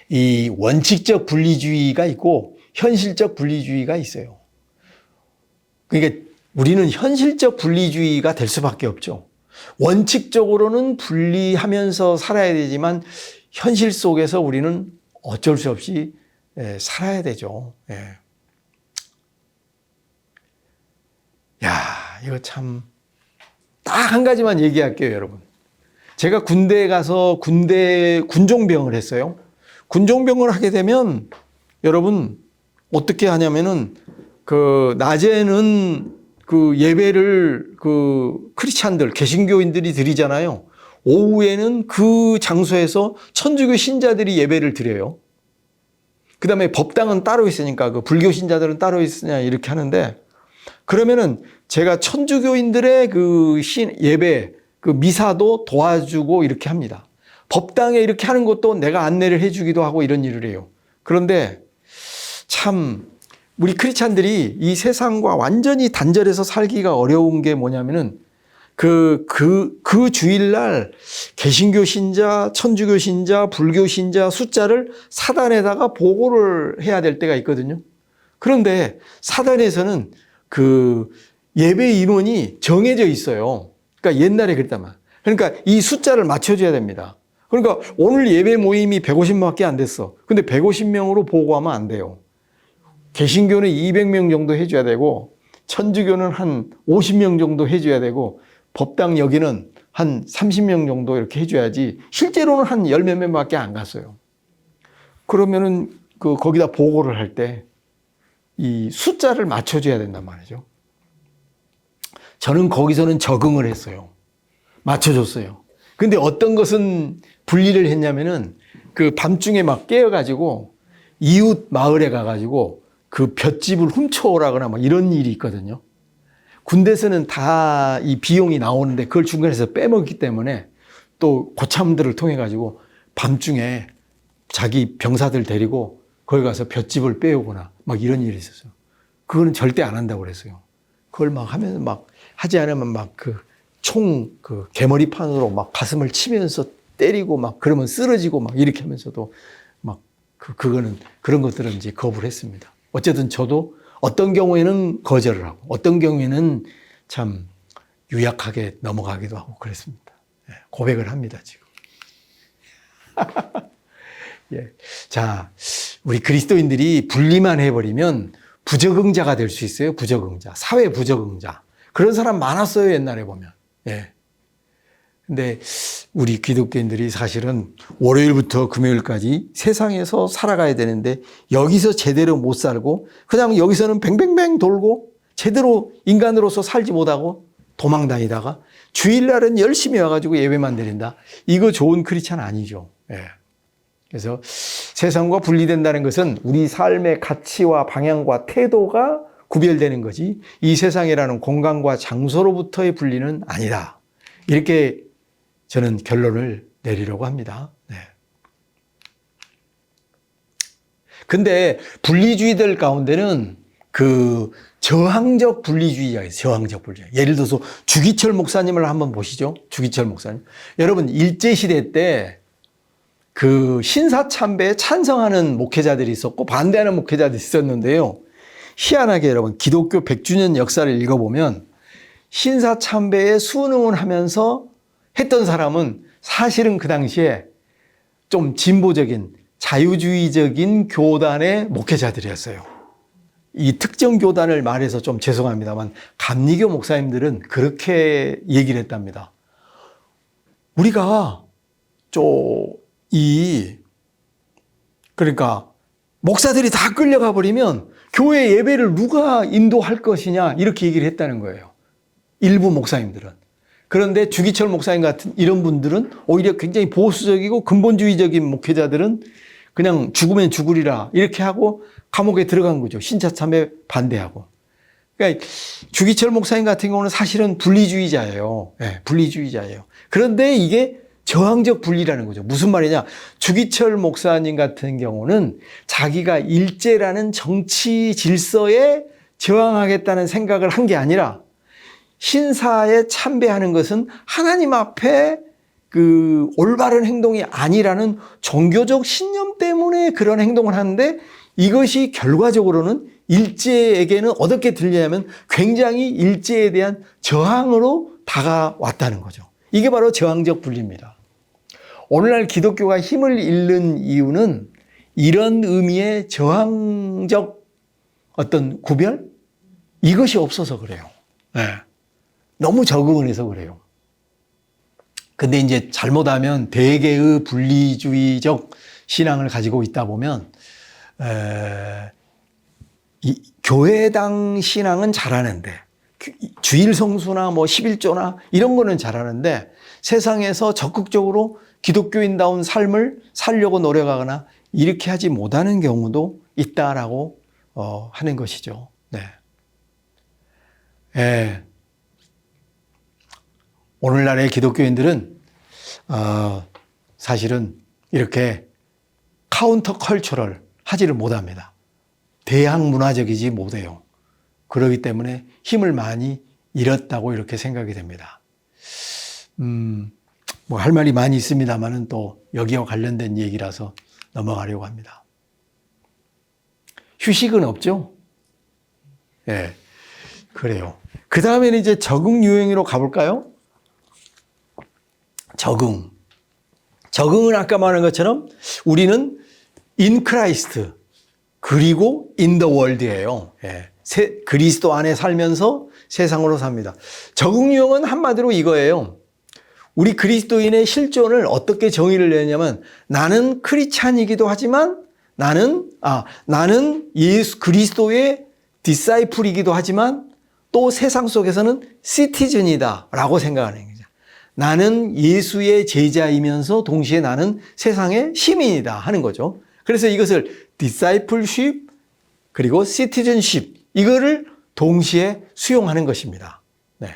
이 원칙적 분리주의가 있고 현실적 분리주의가 있어요. 그러니까 우리는 현실적 분리주의가 될 수밖에 없죠. 원칙적으로는 분리하면서 살아야 되지만 현실 속에서 우리는 어쩔 수 없이 살아야 되죠. 야, 이거 참 딱 한 가지만 얘기할게요, 여러분. 제가 군대에 가서 군종병을 했어요. 군종병을 하게 되면 여러분 어떻게 하냐면은 낮에는 예배를 크리스찬들, 개신교인들이 드리잖아요. 오후에는 그 장소에서 천주교 신자들이 예배를 드려요. 그 다음에 법당은 따로 있으니까 불교 신자들은 따로 있으냐 이렇게 하는데, 그러면은 제가 천주교인들의 예배, 미사도 도와주고 이렇게 합니다. 법당에 이렇게 하는 것도 내가 안내를 해주기도 하고 이런 일을 해요. 그런데 참 우리 크리스찬들이 이 세상과 완전히 단절해서 살기가 어려운 게 뭐냐면은 그 주일날 개신교 신자, 천주교 신자, 불교 신자 숫자를 사단에다가 보고를 해야 될 때가 있거든요. 그런데 사단에서는 예배 인원이 정해져 있어요. 그러니까 옛날에 그랬다만. 그러니까 이 숫자를 맞춰줘야 됩니다. 그러니까 오늘 예배 모임이 150명밖에 안 됐어. 근데 150명으로 보고하면 안 돼요. 개신교는 200명 정도 해줘야 되고, 천주교는 한 50명 정도 해줘야 되고, 법당 여기는 한 30명 정도 이렇게 해줘야지, 실제로는 한 10몇 명밖에 안 갔어요. 그러면은 거기다 보고를 할 때 이 숫자를 맞춰줘야 된단 말이죠. 저는 거기서는 적응을 했어요. 맞춰줬어요. 근데 어떤 것은 분리를 했냐면은 밤중에 막 깨어가지고 이웃 마을에 가가지고 볏짚을 훔쳐오라거나 막 이런 일이 있거든요. 군대에서는 다 이 비용이 나오는데 그걸 중간에서 빼먹기 때문에 또 고참들을 통해 가지고 밤중에 자기 병사들 데리고 거기 가서 볏짚을 빼오거나 막 이런 일이 있었어요. 그거는 절대 안 한다고 그랬어요. 그걸 막 하면 하지 않으면 개머리판으로 막 가슴을 치면서 때리고 막 그러면 쓰러지고 막 이렇게 하면서도 그거는 그런 것들은 이제 거부를 했습니다. 어쨌든 저도 어떤 경우에는 거절을 하고 어떤 경우에는 참 유약하게 넘어가기도 하고 그랬습니다. 고백을 합니다, 지금. 예. 자, 우리 그리스도인들이 분리만 해버리면 부적응자가 될 수 있어요. 부적응자. 사회 부적응자. 그런 사람 많았어요, 옛날에 보면. 예. 근데 우리 기독교인들이 사실은 월요일부터 금요일까지 세상에서 살아가야 되는데 여기서 제대로 못 살고 그냥 여기서는 뱅뱅뱅 돌고 제대로 인간으로서 살지 못하고 도망 다니다가 주일날은 열심히 와가지고 예배만 드린다. 이거 좋은 크리스찬 아니죠. 예. 그래서 세상과 분리된다는 것은 우리 삶의 가치와 방향과 태도가 구별되는 거지 이 세상이라는 공간과 장소로부터의 분리는 아니다. 이렇게 저는 결론을 내리려고 합니다. 네. 근데 분리주의들 가운데는 그 저항적 분리주의가 있어요. 저항적 분리주의. 예를 들어서 주기철 목사님을 한번 보시죠. 주기철 목사님. 여러분 일제시대 때 그 신사참배에 찬성하는 목회자들이 있었고 반대하는 목회자들이 있었는데요. 희한하게 여러분 기독교 100주년 역사를 읽어보면 신사참배에 순응을 하면서 했던 사람은 사실은 그 당시에 좀 진보적인 자유주의적인 교단의 목회자들이었어요. 이 특정 교단을 말해서 좀 죄송합니다만 감리교 목사님들은 그렇게 얘기를 했답니다. 우리가 그러니까 목사들이 다 끌려가 버리면 교회 예배를 누가 인도할 것이냐 이렇게 얘기를 했다는 거예요. 일부 목사님들은. 그런데 주기철 목사님 같은 이런 분들은 오히려 굉장히 보수적이고 근본주의적인 목회자들은 그냥 죽으면 죽으리라 이렇게 하고 감옥에 들어간 거죠. 신사참배 반대하고. 그러니까 주기철 목사님 같은 경우는 사실은 분리주의자예요. 네, 분리주의자예요. 그런데 이게 저항적 분리라는 거죠. 무슨 말이냐? 주기철 목사님 같은 경우는 자기가 일제라는 정치 질서에 저항하겠다는 생각을 한 게 아니라 신사에 참배하는 것은 하나님 앞에 그 올바른 행동이 아니라는 종교적 신념 때문에 그런 행동을 하는데 이것이 결과적으로는 일제에게는 어떻게 들리냐면 굉장히 일제에 대한 저항으로 다가왔다는 거죠. 이게 바로 저항적 분리입니다. 오늘날 기독교가 힘을 잃는 이유는 이런 의미의 저항적 어떤 구별? 이것이 없어서 그래요. 네. 너무 적응을 해서 그래요. 근데 이제 잘못하면 대개의 분리주의적 신앙을 가지고 있다 보면 이 교회당 신앙은 잘하는데 주일 성수나 뭐 11조나 이런 거는 잘하는데 세상에서 적극적으로 기독교인다운 삶을 살려고 노력하거나 이렇게 하지 못하는 경우도 있다라고 하는 것이죠. 네. 예. 오늘날의 기독교인들은 사실은 이렇게 카운터 컬처럴 하지를 못합니다. 대항 문화적이지 못해요. 그렇기 때문에 힘을 많이 잃었다고 이렇게 생각이 됩니다. 뭐 할 말이 많이 있습니다만은 또 여기와 관련된 얘기라서 넘어가려고 합니다. 휴식은 없죠? 예. 네, 그래요. 그 다음에는 이제 적응 유형으로 가볼까요? 적응은 아까 말한 것처럼 우리는 in Christ 그리고 in the world예요. 예. 그리스도 안에 살면서 세상으로 삽니다. 적응 유형은 한마디로 이거예요. 우리 그리스도인의 실존을 어떻게 정의를 내냐면 나는 크리스찬이기도 하지만 나는 예수 그리스도의 디사이플이기도 하지만 또 세상 속에서는 시티즌이다 라고 생각하는 거죠. 나는 예수의 제자이면서 동시에 나는 세상의 시민이다 하는 거죠. 그래서 이것을 디사이플십 그리고 시티즌십 이거를 동시에 수용하는 것입니다. 네.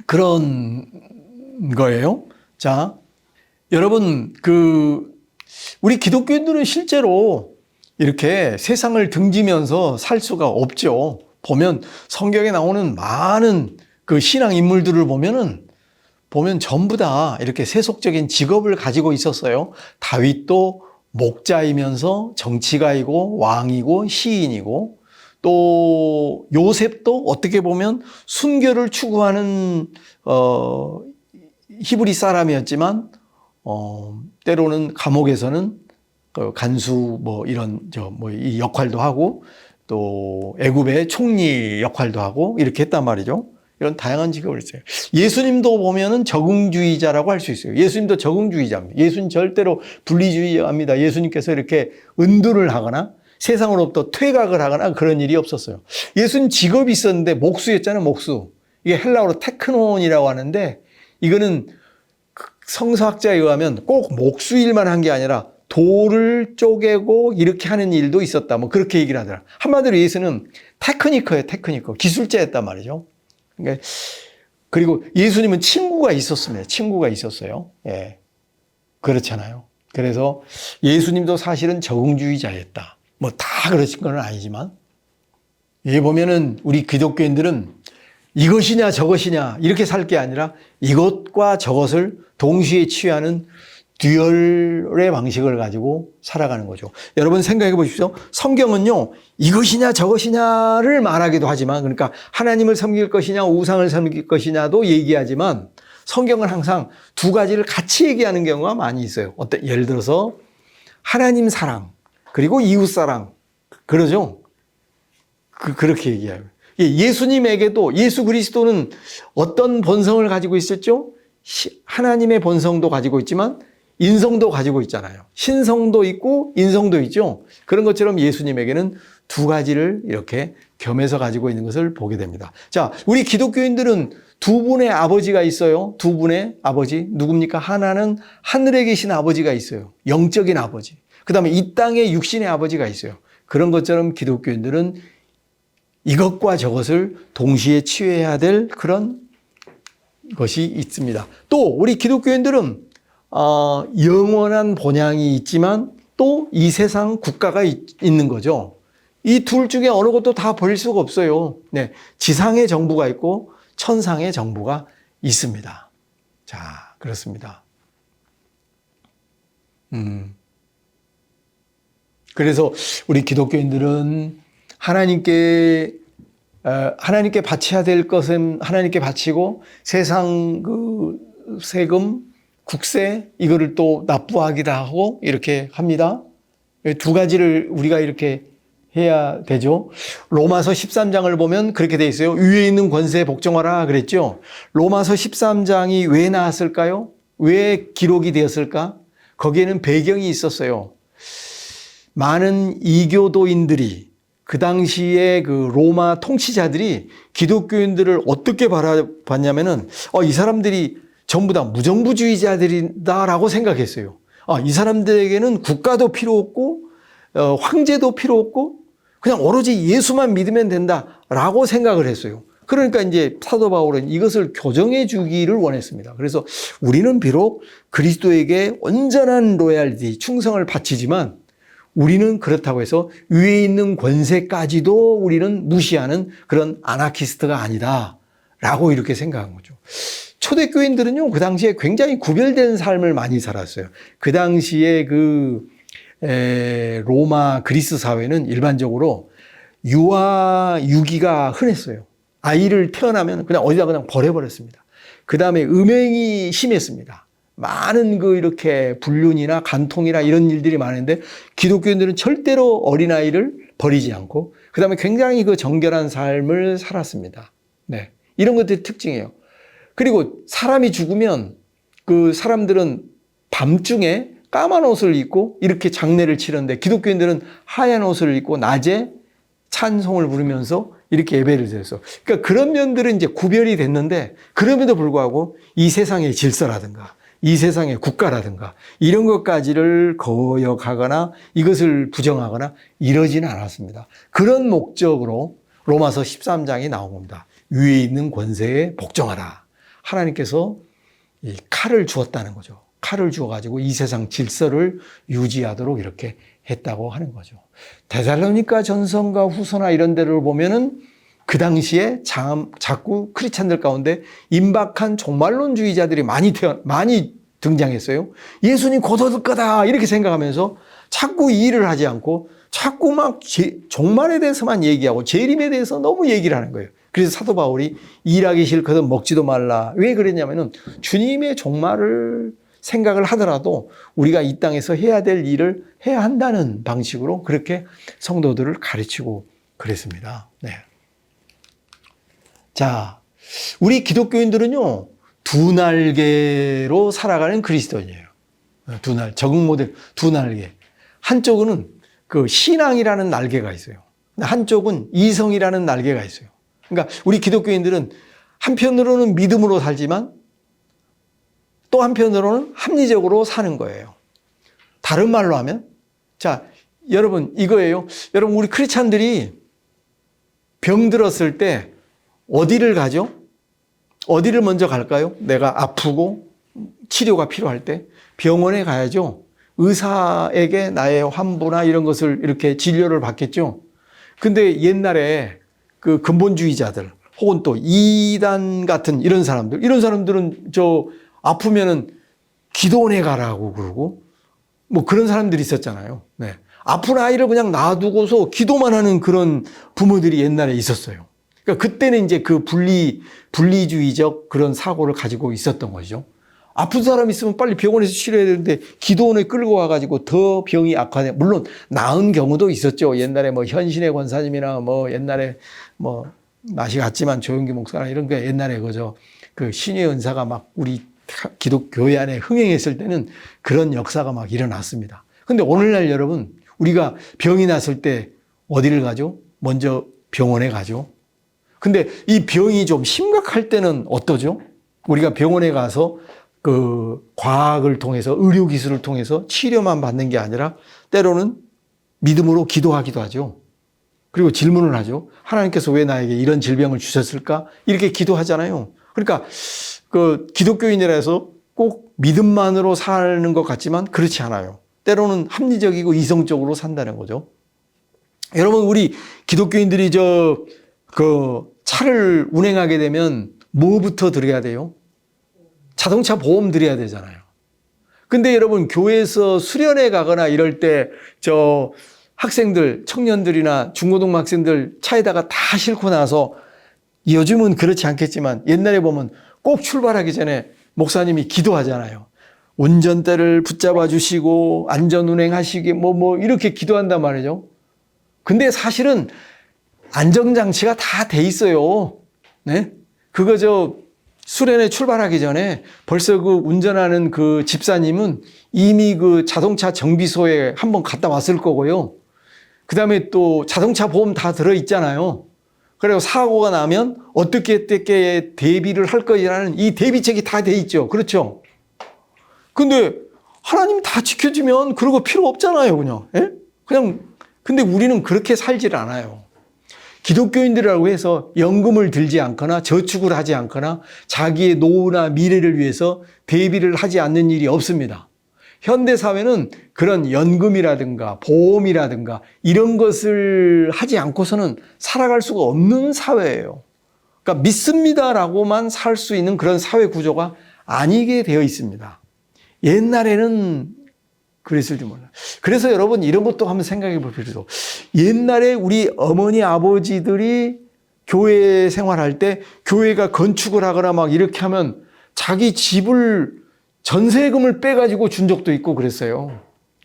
그런 거예요. 자, 여러분 우리 기독교인들은 실제로 이렇게 세상을 등지면서 살 수가 없죠. 보면 성경에 나오는 많은 그 신앙 인물들을 보면 전부 다 이렇게 세속적인 직업을 가지고 있었어요. 다윗도 목자이면서 정치가이고 왕이고 시인이고 또 요셉도 어떻게 보면 순교를 추구하는 히브리 사람이었지만 때로는 감옥에서는 간수 이 역할도 하고 또 애굽의 총리 역할도 하고 이렇게 했단 말이죠. 이런 다양한 직업을 했어요. 예수님도 보면은 적응주의자라고 할 수 있어요. 예수님도 적응주의자입니다. 예수님 절대로 분리주의자입니다. 예수님께서 이렇게 은둔을 하거나 세상으로부터 퇴각을 하거나 그런 일이 없었어요. 예수님 직업이 있었는데 목수였잖아요, 목수. 이게 헬라어로 테크논이라고 하는데 이거는 성서학자에 의하면 꼭 목수 일만 한 게 아니라 돌을 쪼개고 이렇게 하는 일도 있었다. 뭐 그렇게 얘기를 하더라. 한마디로 예수는 테크니커예요, 테크니커. 기술자였단 말이죠. 그러니까 그리고 예수님은 친구가 있었습니다. 친구가 있었어요. 예. 그렇잖아요. 그래서 예수님도 사실은 적응주의자였다. 뭐 다 그러신 건 아니지만, 여기 보면은 우리 기독교인들은 이것이냐 저것이냐 이렇게 살 게 아니라 이것과 저것을 동시에 취하는 듀얼의 방식을 가지고 살아가는 거죠. 여러분 생각해 보십시오. 성경은요, 이것이냐 저것이냐를 말하기도 하지만, 그러니까 하나님을 섬길 것이냐 우상을 섬길 것이냐도 얘기하지만, 성경은 항상 두 가지를 같이 얘기하는 경우가 많이 있어요. 예를 들어서 하나님 사랑 그리고 이웃 사랑, 그러죠. 그렇게 얘기해요. 예수님에게도, 예수 그리스도는 어떤 본성을 가지고 있었죠? 하나님의 본성도 가지고 있지만 인성도 가지고 있잖아요. 신성도 있고 인성도 있죠. 그런 것처럼 예수님에게는 두 가지를 이렇게 겸해서 가지고 있는 것을 보게 됩니다. 자, 우리 기독교인들은 두 분의 아버지가 있어요. 두 분의 아버지. 누굽니까? 하나는 하늘에 계신 아버지가 있어요. 영적인 아버지. 그 다음에 이 땅에 육신의 아버지가 있어요. 그런 것처럼 기독교인들은 이것과 저것을 동시에 취해야 될 그런 것이 있습니다. 또 우리 기독교인들은 영원한 본향이 있지만 또 이 세상 국가가 있는 거죠. 이 둘 중에 어느 것도 다 버릴 수가 없어요. 네, 지상의 정부가 있고 천상의 정부가 있습니다. 자, 그렇습니다. 그래서 우리 기독교인들은 하나님께 바쳐야 될 것은 하나님께 바치고 세상 그 세금, 국세 이거를 또 납부하기도 하고 이렇게 합니다. 두 가지를 우리가 이렇게 해야 되죠. 로마서 13장을 보면 그렇게 돼 있어요. 위에 있는 권세에 복종하라 그랬죠. 로마서 13장이 왜 나왔을까요? 왜 기록이 되었을까? 거기에는 배경이 있었어요. 많은 이교도인들이, 그 당시에 그 로마 통치자들이 기독교인들을 어떻게 바라봤냐면은, 이 사람들이 전부 다 무정부주의자들이다라고 생각했어요. 이 사람들에게는 국가도 필요 없고, 황제도 필요 없고, 그냥 오로지 예수만 믿으면 된다라고 생각을 했어요. 그러니까 이제 사도 바울은 이것을 교정해 주기를 원했습니다. 그래서 우리는 비록 그리스도에게 온전한 로얄티, 충성을 바치지만 우리는 그렇다고 해서 위에 있는 권세까지도 우리는 무시하는 그런 아나키스트가 아니다라고 이렇게 생각한 거죠. 초대교인들은요, 그 당시에 굉장히 구별된 삶을 많이 살았어요. 그 당시에 로마 그리스 사회는 일반적으로 유기가 흔했어요. 아이를 태어나면 그냥 어디다 그냥 버려버렸습니다. 그 다음에 음행이 심했습니다. 많은 이렇게 불륜이나 간통이나 이런 일들이 많은데 기독교인들은 절대로 어린아이를 버리지 않고 그 다음에 굉장히 정결한 삶을 살았습니다. 네. 이런 것들이 특징이에요. 그리고 사람이 죽으면 그 사람들은 밤중에 까만 옷을 입고 이렇게 장례를 치르는데 기독교인들은 하얀 옷을 입고 낮에 찬송을 부르면서 이렇게 예배를 드렸어. 그러니까 그런 면들은 이제 구별이 됐는데 그럼에도 불구하고 이 세상의 질서라든가 이 세상의 국가라든가 이런 것까지를 거역하거나 이것을 부정하거나 이러지는 않았습니다. 그런 목적으로 로마서 13장이 나온 겁니다. 위에 있는 권세에 복종하라. 하나님께서 이 칼을 주었다는 거죠. 칼을 주어가지고 이 세상 질서를 유지하도록 이렇게 했다고 하는 거죠. 데살로니가 전서가 후서나 이런 데를 보면은 그 당시에 자꾸 크리스찬들 가운데 임박한 종말론주의자들이 많이 등장했어요. 예수님 곧 올 거다 이렇게 생각하면서 자꾸 이 일을 하지 않고 자꾸 막 종말에 대해서만 얘기하고 재림에 대해서 너무 얘기를 하는 거예요. 그래서 사도 바울이 일하기 싫거든 먹지도 말라. 왜 그랬냐면은 주님의 종말을 생각을 하더라도 우리가 이 땅에서 해야 될 일을 해야 한다는 방식으로 그렇게 성도들을 가르치고 그랬습니다. 네. 자, 우리 기독교인들은요, 두 날개로 살아가는 그리스도인이에요. 적응 모델 두 날개. 한쪽은 신앙이라는 날개가 있어요. 한쪽은 이성이라는 날개가 있어요. 그러니까 우리 기독교인들은 한편으로는 믿음으로 살지만 또 한편으로는 합리적으로 사는 거예요. 다른 말로 하면, 자, 여러분, 이거예요. 여러분, 우리 크리스찬들이 병 들었을 때 어디를 가죠? 어디를 먼저 갈까요? 내가 아프고 치료가 필요할 때 병원에 가야죠. 의사에게 나의 환부나 이런 것을 이렇게 진료를 받겠죠. 근데 옛날에 그 근본주의자들 혹은 또 이단 같은 이런 사람들은 아프면은 기도원에 가라고 그러고 뭐 그런 사람들이 있었잖아요. 네. 아픈 아이를 그냥 놔두고서 기도만 하는 그런 부모들이 옛날에 있었어요. 그러니까 그때는 이제 그 분리주의적 그런 사고를 가지고 있었던 거죠. 아픈 사람 있으면 빨리 병원에서 치료해야 되는데 기도원에 끌고 와가지고 더 병이 악화돼. 물론 나은 경우도 있었죠. 옛날에 뭐 현신의 권사님이나 뭐 옛날에 뭐 맛이 갔지만 조영기 목사나 이런 게 옛날에 그 신의 은사가 막 우리 기독교회 안에 흥행했을 때는 그런 역사가 막 일어났습니다. 근데 오늘날 여러분, 우리가 병이 났을 때 어디를 가죠? 먼저 병원에 가죠. 근데 이 병이 좀 심각할 때는 어떠죠? 우리가 병원에 가서 그 과학을 통해서 의료기술을 통해서 치료만 받는 게 아니라 때로는 믿음으로 기도하기도 하죠. 그리고 질문을 하죠. 하나님께서 왜 나에게 이런 질병을 주셨을까? 이렇게 기도하잖아요. 그러니까 그 기독교인이라서 꼭 믿음만으로 사는 것 같지만 그렇지 않아요. 때로는 합리적이고 이성적으로 산다는 거죠. 여러분, 우리 기독교인들이 그 차를 운행하게 되면 뭐부터 드려야 돼요? 자동차 보험 드려야 되잖아요. 근데 여러분, 교회에서 수련회 가거나 이럴 때 학생들, 청년들이나 중고등학생들 차에다가 다 싣고 나서 요즘은 그렇지 않겠지만 옛날에 보면 꼭 출발하기 전에 목사님이 기도하잖아요. 운전대를 붙잡아 주시고 안전운행하시게 뭐 이렇게 기도한단 말이죠. 근데 사실은 안전장치가 다 돼 있어요. 네? 그거 수련회 출발하기 전에 벌써 그 운전하는 그 집사님은 이미 그 자동차 정비소에 한번 갔다 왔을 거고요. 그 다음에 또 자동차 보험 다 들어있잖아요. 그리고 사고가 나면 어떻게 대비를 할 것이라는 이 대비책이 다 돼 있죠. 그렇죠? 근데 하나님이 다 지켜주면 그런 거 필요 없잖아요. 그냥 근데 우리는 그렇게 살질 않아요. 기독교인들이라고 해서 연금을 들지 않거나 저축을 하지 않거나 자기의 노후나 미래를 위해서 대비를 하지 않는 일이 없습니다. 현대사회는 그런 연금이라든가 보험이라든가 이런 것을 하지 않고서는 살아갈 수가 없는 사회예요. 그러니까 믿습니다라고만 살 수 있는 그런 사회 구조가 아니게 되어 있습니다. 옛날에는 그랬을지 몰라요. 그래서 여러분 이런 것도 한번 생각해 볼 필요도. 옛날에 우리 어머니 아버지들이 교회 생활할 때 교회가 건축을 하거나 막 이렇게 하면 자기 집을 전세금을 빼가지고 준 적도 있고 그랬어요.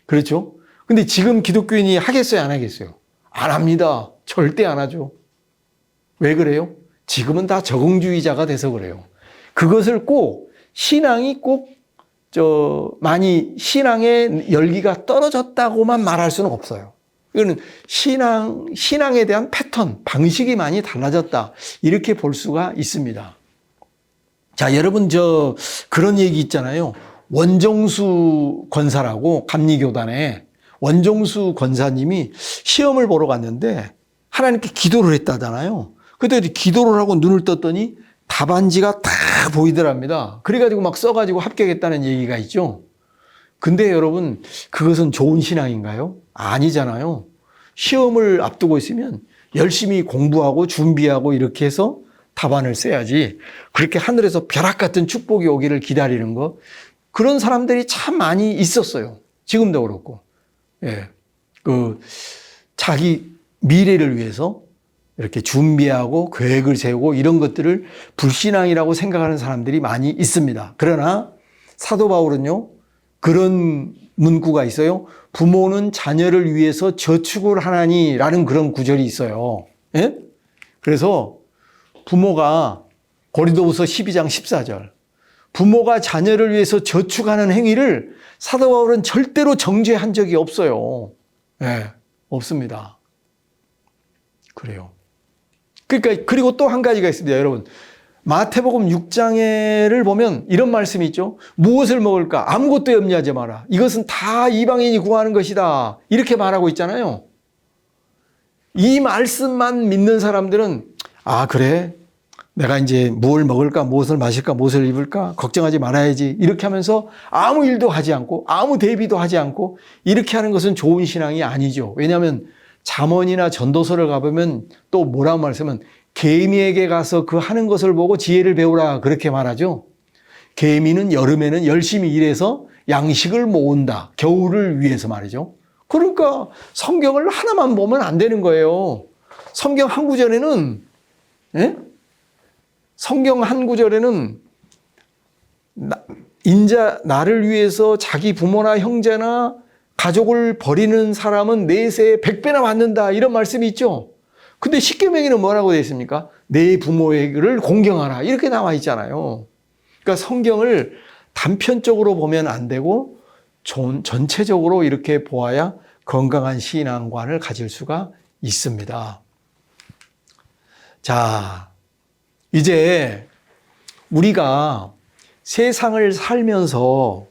그렇죠? 근데 지금 기독교인이 하겠어요? 안 하겠어요? 안 합니다. 절대 안 하죠. 왜 그래요? 지금은 다 적응주의자가 돼서 그래요. 그것을 꼭 신앙이 꼭 많이 신앙의 열기가 떨어졌다고만 말할 수는 없어요. 이거는 신앙에 대한 패턴, 방식이 많이 달라졌다. 이렇게 볼 수가 있습니다. 자, 여러분, 그런 얘기 있잖아요. 원정수 권사라고 감리교단에 원정수 권사님이 시험을 보러 갔는데 하나님께 기도를 했다잖아요. 그때 기도를 하고 눈을 떴더니 답안지가 다 보이더랍니다. 그래가지고 막 써가지고 합격했다는 얘기가 있죠. 근데 여러분, 그것은 좋은 신앙인가요? 아니잖아요. 시험을 앞두고 있으면 열심히 공부하고 준비하고 이렇게 해서 답안을 써야지. 그렇게 하늘에서 벼락 같은 축복이 오기를 기다리는 거. 그런 사람들이 참 많이 있었어요. 지금도 그렇고. 예. 자기 미래를 위해서 이렇게 준비하고 계획을 세우고 이런 것들을 불신앙이라고 생각하는 사람들이 많이 있습니다. 그러나 사도 바울은요, 그런 문구가 있어요. 부모는 자녀를 위해서 저축을 하나니라는 그런 구절이 있어요. 예? 그래서 부모가 고린도후서 12장 14절 부모가 자녀를 위해서 저축하는 행위를 사도 바울은 절대로 정죄한 적이 없어요. 예, 없습니다. 그래요. 그러니까 그리고 또 한 가지가 있습니다, 여러분. 마태복음 6장에를 보면 이런 말씀이 있죠. 무엇을 먹을까? 아무것도 염려하지 마라. 이것은 다 이방인이 구하는 것이다. 이렇게 말하고 있잖아요. 이 말씀만 믿는 사람들은 아, 그래? 내가 이제 뭘 먹을까? 무엇을 마실까? 무엇을 입을까? 걱정하지 말아야지. 이렇게 하면서 아무 일도 하지 않고 아무 대비도 하지 않고 이렇게 하는 것은 좋은 신앙이 아니죠. 왜냐하면 잠언이나 전도서를 가보면 또 뭐라고 말씀은 개미에게 가서 그 하는 것을 보고 지혜를 배우라 그렇게 말하죠. 개미는 여름에는 열심히 일해서 양식을 모은다. 겨울을 위해서 말이죠. 그러니까 성경을 하나만 보면 안 되는 거예요. 성경 한 구절에는 성경 한 구절에는 나를 위해서 자기 부모나 형제나 가족을 버리는 사람은 내세에 100배나 받는다. 이런 말씀이 있죠. 근데 십계명에는 뭐라고 되어 있습니까? 내 부모를 공경하라. 이렇게 나와 있잖아요. 그러니까 성경을 단편적으로 보면 안 되고 전체적으로 이렇게 보아야 건강한 신앙관을 가질 수가 있습니다. 자, 이제 우리가 세상을 살면서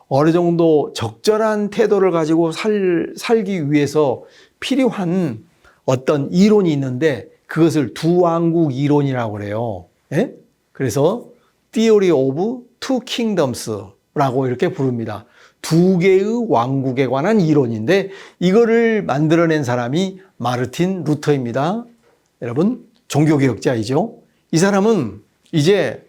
어느 정도 적절한 태도를 가지고 살기 위해서 필요한 어떤 이론이 있는데 그것을 두왕국 이론이라고 그래요. 예? 그래서 Theory of Two Kingdoms라고 이렇게 부릅니다. 두 개의 왕국에 관한 이론인데 이거를 만들어낸 사람이 마르틴 루터입니다. 여러분 종교개혁자이죠. 이 사람은 이제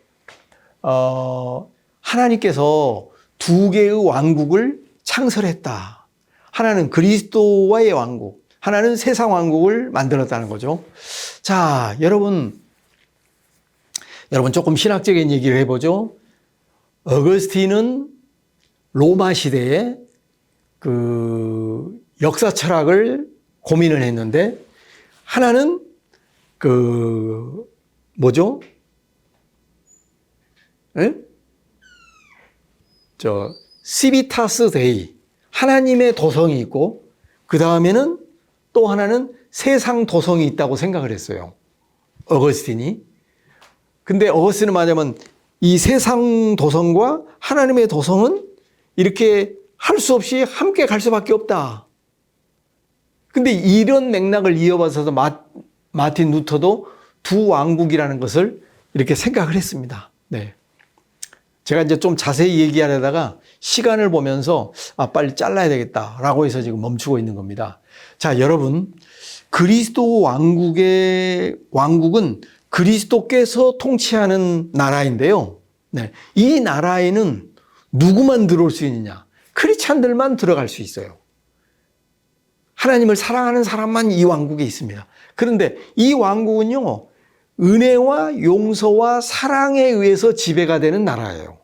하나님께서 두 개의 왕국을 창설했다. 하나는 그리스도와의 왕국, 하나는 세상 왕국을 만들었다는 거죠. 자, 여러분 조금 신학적인 얘기를 해보죠. 어거스틴은 로마 시대에 그 역사 철학을 고민을 했는데 하나는 뭐죠? 예? 시비타스 데이, 하나님의 도성이 있고 그 다음에는 또 하나는 세상 도성이 있다고 생각을 했어요. 어거스틴이. 근데 어거스틴은 뭐냐면 이 세상 도성과 하나님의 도성은 이렇게 할 수 없이 함께 갈 수밖에 없다. 근데 이런 맥락을 이어받아서 마틴 루터도 두 왕국이라는 것을 이렇게 생각을 했습니다. 네. 제가 이제 좀 자세히 얘기하려다가 시간을 보면서 빨리 잘라야 되겠다라고 해서 지금 멈추고 있는 겁니다. 자, 여러분, 그리스도 왕국은 그리스도께서 통치하는 나라인데요. 네. 이 나라에는 누구만 들어올 수 있느냐? 크리스찬들만 들어갈 수 있어요. 하나님을 사랑하는 사람만 이 왕국에 있습니다. 그런데 이 왕국은요, 은혜와 용서와 사랑에 의해서 지배가 되는 나라예요.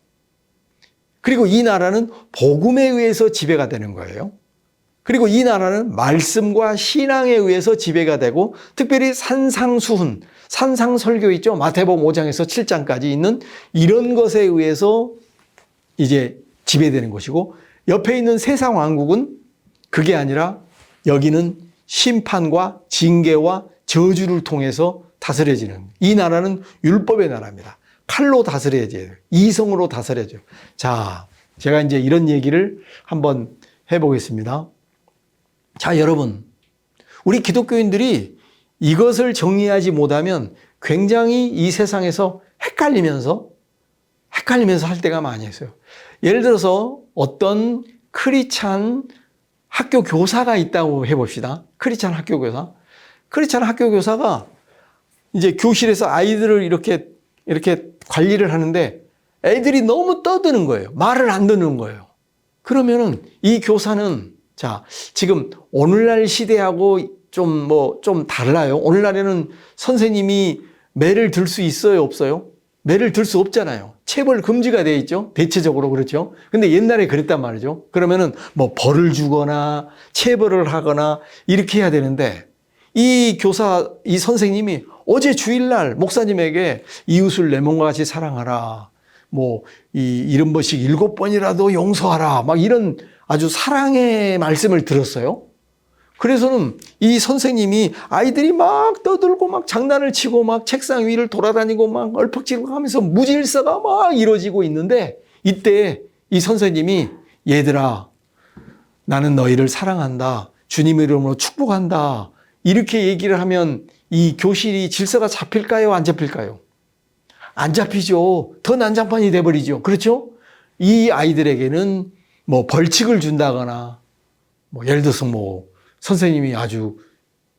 그리고 이 나라는 복음에 의해서 지배가 되는 거예요. 그리고 이 나라는 말씀과 신앙에 의해서 지배가 되고 특별히 산상수훈, 산상설교 있죠. 마태복음 5장에서 7장까지 있는 이런 것에 의해서 이제 지배되는 것이고 옆에 있는 세상 왕국은 그게 아니라 여기는 심판과 징계와 저주를 통해서 다스려지는 이 나라는 율법의 나라입니다. 칼로 다스려져요. 이성으로 다스려져요. 자, 제가 이제 이런 얘기를 한번 해보겠습니다. 자, 여러분, 우리 기독교인들이 이것을 정리하지 못하면 굉장히 이 세상에서 헷갈리면서 할 때가 많이 있어요. 예를 들어서 어떤 크리스찬 학교 교사가 있다고 해봅시다. 크리스찬 학교 교사. 크리스찬 학교 교사가 이제 교실에서 아이들을 이렇게 관리를 하는데 애들이 너무 떠드는 거예요. 말을 안 듣는 거예요. 그러면은 이 교사는 자, 지금 오늘날 시대하고 좀 달라요. 오늘날에는 선생님이 매를 들 수 있어요, 없어요? 매를 들 수 없잖아요. 체벌 금지가 되어 있죠. 대체적으로 그렇죠. 근데 옛날에 그랬단 말이죠. 그러면은 뭐 벌을 주거나 체벌을 하거나 이렇게 해야 되는데 이 교사, 이 선생님이 어제 주일날 목사님에게 이웃을 내 몸과 같이 사랑하라. 뭐, 이런 번씩 7번이라도 용서하라. 막 이런 아주 사랑의 말씀을 들었어요. 그래서는 이 선생님이 아이들이 막 떠들고 막 장난을 치고 막 책상 위를 돌아다니고 막 얼퍽지고 하면서 무질서가 막 이루어지고 있는데 이때 이 선생님이 얘들아, 나는 너희를 사랑한다. 주님 이름으로 축복한다. 이렇게 얘기를 하면 이 교실이 질서가 잡힐까요? 안 잡힐까요? 안 잡히죠. 더 난장판이 돼버리죠. 그렇죠? 이 아이들에게는 뭐 벌칙을 준다거나 뭐 예를 들어서 뭐 선생님이 아주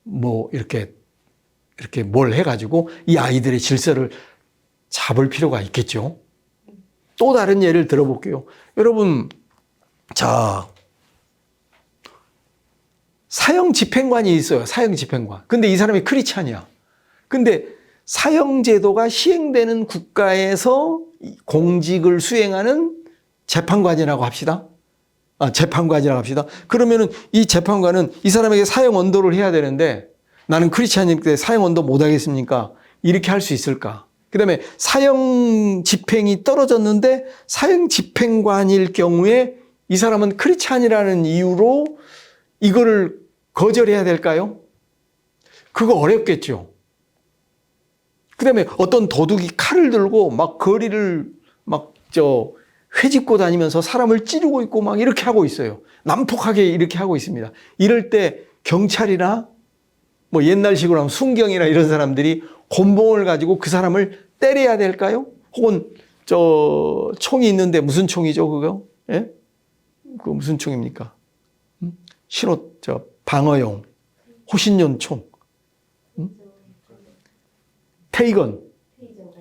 뭐 이렇게 뭘 해가지고 이 아이들의 질서를 잡을 필요가 있겠죠. 또 다른 예를 들어볼게요. 여러분, 자, 사형 집행관이 있어요. 사형 집행관. 근데 이 사람이 크리스찬이야. 근데 사형 제도가 시행되는 국가에서 공직을 수행하는 재판관이라고 합시다. 재판관이라고 합시다. 그러면은 이 재판관은 이 사람에게 사형 언도를 해야 되는데 나는 크리스찬인데 사형 언도 못 하겠습니까? 이렇게 할 수 있을까? 그 다음에 사형 집행이 떨어졌는데 사형 집행관일 경우에 이 사람은 크리스찬이라는 이유로 이거를 거절해야 될까요? 그거 어렵겠죠. 그 다음에 어떤 도둑이 칼을 들고 막 거리를 회집고 다니면서 사람을 찌르고 있고 막 이렇게 하고 있어요. 난폭하게 이렇게 하고 있습니다. 이럴 때 경찰이나 뭐 옛날식으로 하면 순경이나 이런 사람들이 곤봉을 가지고 그 사람을 때려야 될까요? 혹은 총이 있는데 무슨 총이죠, 그거? 예? 그거 무슨 총입니까? 방어용, 호신용 총. 테이건.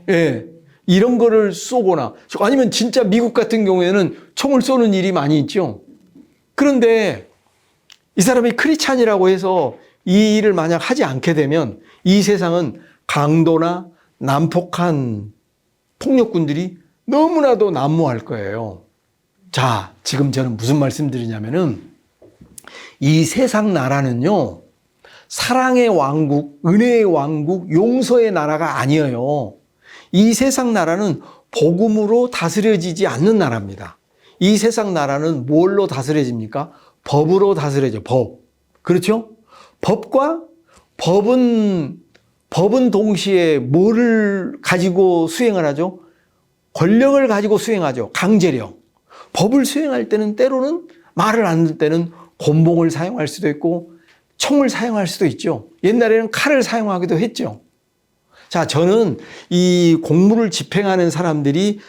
예. 이런 거를 쏘거나 아니면 진짜 미국 같은 경우에는 총을 쏘는 일이 많이 있죠. 그런데 이 사람이 크리스찬이라고 해서 이 일을 만약 하지 않게 되면 이 세상은 강도나 난폭한 폭력군들이 너무나도 난무할 거예요. 자, 지금 저는 무슨 말씀드리냐면은 이 세상 나라는요, 사랑의 왕국, 은혜의 왕국, 용서의 나라가 아니에요. 이 세상 나라는 복음으로 다스려지지 않는 나라입니다. 이 세상 나라는 뭘로 다스려집니까? 법으로 다스려져, 법. 그렇죠? 법은 동시에 뭐를 가지고 수행을 하죠? 권력을 가지고 수행하죠. 강제력. 법을 수행할 때는 때로는 말을 안 듣을 때는 곤봉을 사용할 수도 있고 총을 사용할 수도 있죠. 옛날에는 칼을 사용하기도 했죠. 자, 저는 이 공무를 집행하는 사람들이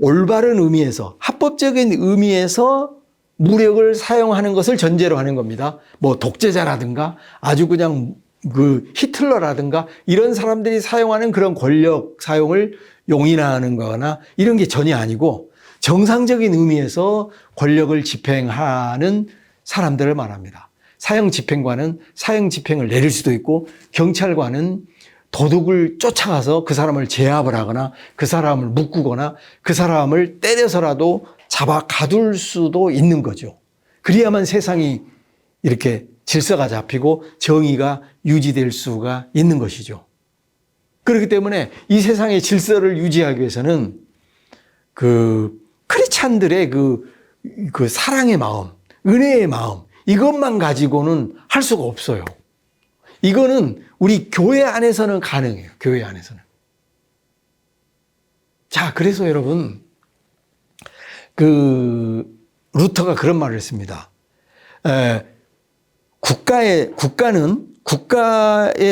올바른 의미에서, 합법적인 의미에서 무력을 사용하는 것을 전제로 하는 겁니다. 뭐 독재자라든가 아주 그냥 히틀러라든가 이런 사람들이 사용하는 그런 권력 사용을 용인하는 거나 이런 게 전혀 아니고 정상적인 의미에서 권력을 집행하는 사람들을 말합니다. 사형 집행관은 사형 집행을 내릴 수도 있고 경찰관은 도둑을 쫓아가서 그 사람을 제압을 하거나 그 사람을 묶거나 그 사람을 때려서라도 잡아 가둘 수도 있는 거죠. 그래야만 세상이 이렇게 질서가 잡히고 정의가 유지될 수가 있는 것이죠. 그렇기 때문에 이 세상의 질서를 유지하기 위해서는 크리스찬들의 그 사랑의 마음, 은혜의 마음, 이것만 가지고는 할 수가 없어요. 이거는 우리 교회 안에서는 가능해요. 교회 안에서는. 자, 그래서 여러분, 루터가 그런 말을 했습니다. 국가에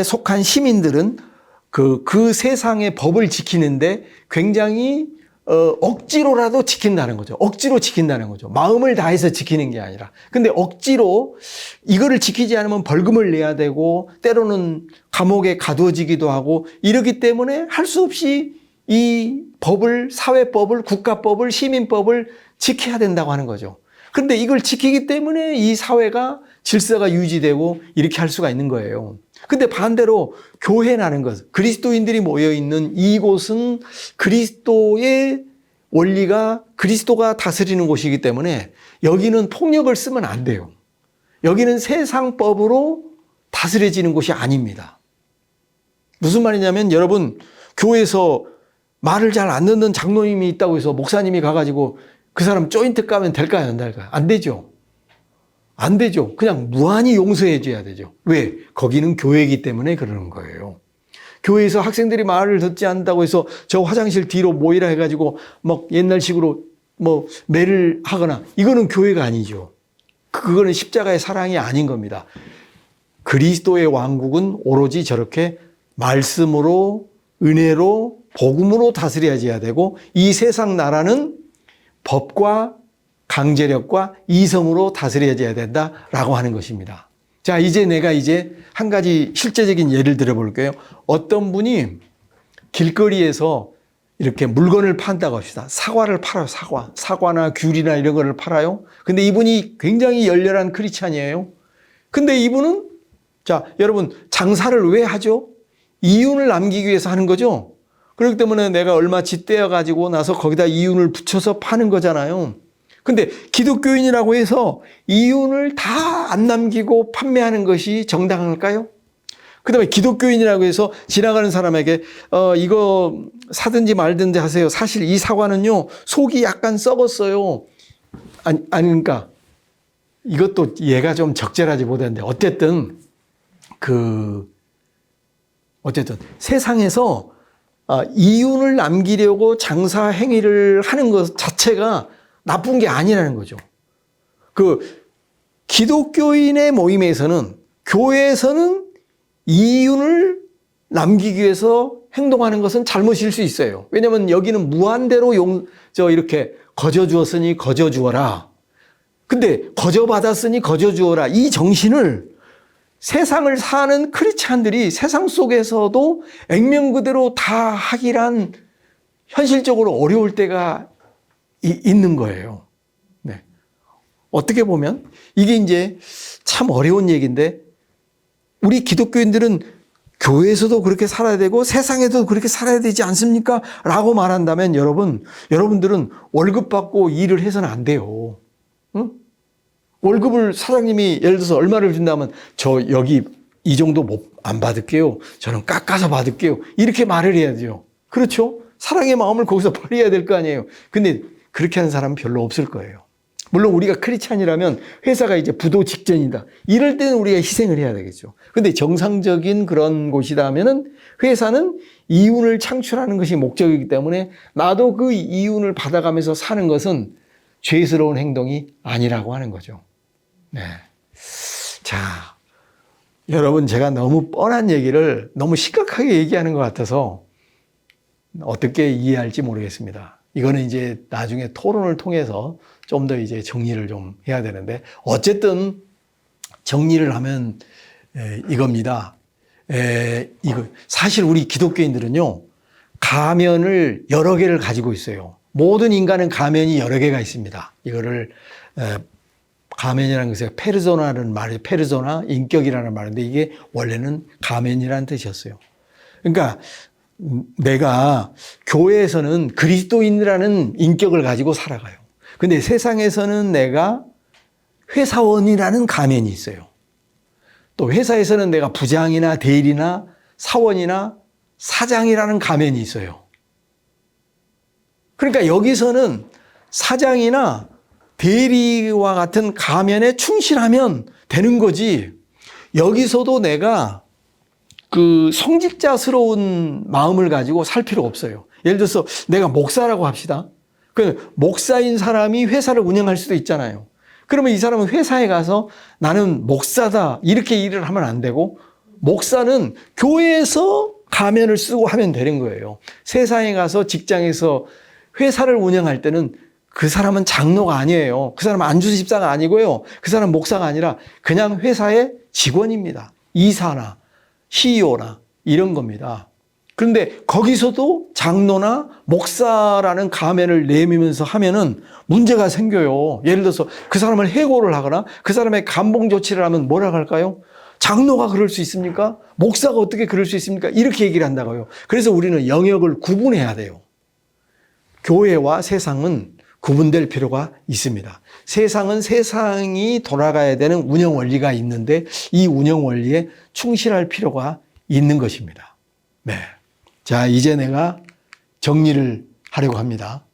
속한 시민들은 그 세상의 법을 지키는데 굉장히 억지로라도 지킨다는 거죠. 억지로 지킨다는 거죠. 마음을 다해서 지키는 게 아니라. 근데 억지로 이거를 지키지 않으면 벌금을 내야 되고 때로는 감옥에 가두어지기도 하고 이러기 때문에 할 수 없이 이 법을, 사회법을, 국가법을, 시민법을 지켜야 된다고 하는 거죠. 그런데 이걸 지키기 때문에 이 사회가 질서가 유지되고 이렇게 할 수가 있는 거예요. 근데 반대로 교회라는 것, 그리스도인들이 모여있는 이곳은 그리스도의 원리가 그리스도가 다스리는 곳이기 때문에 여기는 폭력을 쓰면 안 돼요. 여기는 세상법으로 다스려지는 곳이 아닙니다. 무슨 말이냐면 여러분, 교회에서 말을 잘 안 듣는 장로님이 있다고 해서 목사님이 가가지고 그 사람 조인트 까면 될까요? 안 될까요? 안 되죠. 안 되죠. 그냥 무한히 용서해 줘야 되죠. 왜? 거기는 교회이기 때문에 그러는 거예요. 교회에서 학생들이 말을 듣지 않는다고 해서 저 화장실 뒤로 모이라 해가지고 막 옛날식으로 뭐 매를 하거나, 이거는 교회가 아니죠. 그거는 십자가의 사랑이 아닌 겁니다. 그리스도의 왕국은 오로지 저렇게 말씀으로, 은혜로, 복음으로 다스려져야 되고, 이 세상 나라는 법과 강제력과 이성으로 다스려져야 된다라고 하는 것입니다. 자, 이제 내가 한 가지 실제적인 예를 들어볼게요. 어떤 분이 길거리에서 이렇게 물건을 판다고 합시다. 사과를 팔아요, 사과. 사과나 귤이나 이런 거를 팔아요. 근데 이분이 굉장히 열렬한 크리스찬이에요. 근데 이분은, 자, 여러분, 장사를 왜 하죠? 이윤을 남기기 위해서 하는 거죠. 그렇기 때문에 내가 얼마 짓대어 가지고 나서 거기다 이윤을 붙여서 파는 거잖아요. 근데 기독교인이라고 해서 이윤을 다 안 남기고 판매하는 것이 정당할까요? 그 다음에 기독교인이라고 해서 지나가는 사람에게 이거 사든지 말든지 하세요. 사실 이 사과는요, 속이 약간 썩었어요. 아니, 그러니까 이것도 얘가 좀 적절하지 못했는데, 어쨌든 세상에서 이윤을 남기려고 장사 행위를 하는 것 자체가 나쁜 게 아니라는 거죠. 기독교인의 모임에서는, 교회에서는 이윤을 남기기 위해서 행동하는 것은 잘못일 수 있어요. 왜냐하면 여기는 무한대로 이렇게 거저 주었으니 거저 주어라. 근데 거저 받았으니 거저 주어라. 이 정신을 세상을 사는 크리스찬들이 세상 속에서도 액면 그대로 다 하기란 현실적으로 어려울 때가 있는 거예요. 네. 어떻게 보면 이게 이제 참 어려운 얘기인데, 우리 기독교인들은 교회에서도 그렇게 살아야 되고 세상에도 그렇게 살아야 되지 않습니까? 라고 말한다면 여러분들은 월급 받고 일을 해서는 안 돼요. 응? 월급을 사장님이 예를 들어서 얼마를 준다면 저 여기 이 정도 안 받을게요. 저는 깎아서 받을게요. 이렇게 말을 해야죠. 그렇죠? 사랑의 마음을 거기서 발휘해야 될 거 아니에요. 근데 그렇게 하는 사람은 별로 없을 거예요. 물론 우리가 크리스찬이라면 회사가 이제 부도 직전이다. 이럴 때는 우리가 희생을 해야 되겠죠. 근데 정상적인 그런 곳이다 하면은 회사는 이윤을 창출하는 것이 목적이기 때문에 나도 그 이윤을 받아가면서 사는 것은 죄스러운 행동이 아니라고 하는 거죠. 네. 자, 여러분, 제가 너무 뻔한 얘기를 너무 심각하게 얘기하는 것 같아서 어떻게 이해할지 모르겠습니다. 이거는 이제 나중에 토론을 통해서 좀 더 이제 정리를 좀 해야 되는데, 어쨌든 정리를 하면 이겁니다. 이거 사실 우리 기독교인들은요, 가면을 여러 개를 가지고 있어요. 모든 인간은 가면이 여러 개가 있습니다. 이거를 가면이라는 것이 페르소나라는 말이, 페르소나, 인격이라는 말인데, 이게 원래는 가면이라는 뜻이었어요. 그러니까 내가 교회에서는 그리스도인이라는 인격을 가지고 살아가요. 근데 세상에서는 내가 회사원이라는 가면이 있어요. 또 회사에서는 내가 부장이나 대리나 사원이나 사장이라는 가면이 있어요. 그러니까 여기서는 사장이나 대리와 같은 가면에 충실하면 되는 거지, 여기서도 내가 성직자스러운 마음을 가지고 살 필요 없어요. 예를 들어서 내가 목사라고 합시다. 그 목사인 사람이 회사를 운영할 수도 있잖아요. 그러면 이 사람은 회사에 가서 나는 목사다 이렇게 일을 하면 안 되고, 목사는 교회에서 가면을 쓰고 하면 되는 거예요. 세상에 가서 직장에서 회사를 운영할 때는 그 사람은 장로가 아니에요. 그 사람은 안주 집사가 아니고요. 그 사람은 목사가 아니라 그냥 회사의 직원입니다. 이사나 CEO나 이런 겁니다. 그런데 거기서도 장로나 목사라는 가면을 내밀면서 하면은 문제가 생겨요. 예를 들어서 그 사람을 해고를 하거나 그 사람의 감봉 조치를 하면 뭐라고 할까요? 장로가 그럴 수 있습니까? 목사가 어떻게 그럴 수 있습니까? 이렇게 얘기를 한다고요. 그래서 우리는 영역을 구분해야 돼요. 교회와 세상은 구분될 필요가 있습니다. 세상은 세상이 돌아가야 되는 운영 원리가 있는데 이 운영 원리에 충실할 필요가 있는 것입니다. 네. 자, 이제 내가 정리를 하려고 합니다.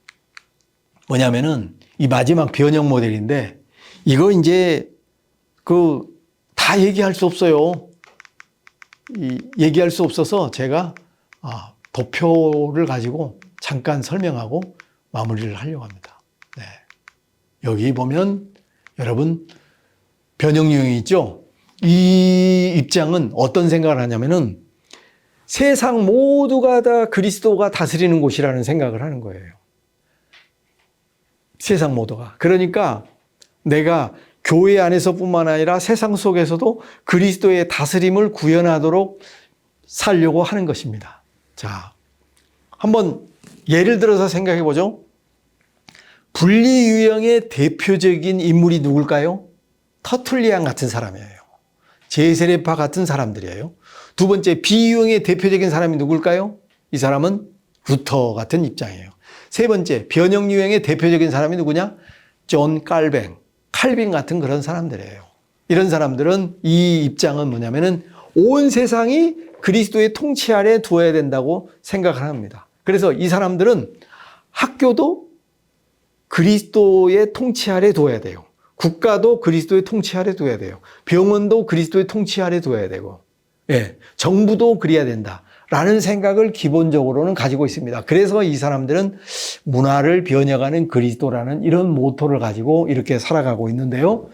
뭐냐면은 이 마지막 변형 모델인데, 이거 이제 다 얘기할 수 없어요. 얘기할 수 없어서 제가 도표를 가지고 잠깐 설명하고 마무리를 하려고 합니다. 네. 여기 보면 여러분 변형 유형이 있죠. 이 입장은 어떤 생각을 하냐면은 세상 모두가 다 그리스도가 다스리는 곳이라는 생각을 하는 거예요. 세상 모두가. 그러니까 내가 교회 안에서뿐만 아니라 세상 속에서도 그리스도의 다스림을 구현하도록 살려고 하는 것입니다. 자, 한번 예를 들어서 생각해 보죠. 분리 유형의 대표적인 인물이 누굴까요? 터툴리안 같은 사람이에요. 제세례파 같은 사람들이에요. 두 번째, 비유형의 대표적인 사람이 누굴까요? 이 사람은 루터 같은 입장이에요. 세 번째, 변형 유형의 대표적인 사람이 누구냐? 존 칼빈 같은 그런 사람들이에요. 이런 사람들은 이 입장은 뭐냐면은 온 세상이 그리스도의 통치 아래 두어야 된다고 생각을 합니다. 그래서 이 사람들은 학교도 그리스도의 통치 아래 두어야 돼요. 국가도 그리스도의 통치 아래 두어야 돼요. 병원도 그리스도의 통치 아래 두어야 되고, 정부도 그래야 된다라는 생각을 기본적으로는 가지고 있습니다. 그래서 이 사람들은 문화를 변혁하는 그리스도라는 이런 모토를 가지고 이렇게 살아가고 있는데요.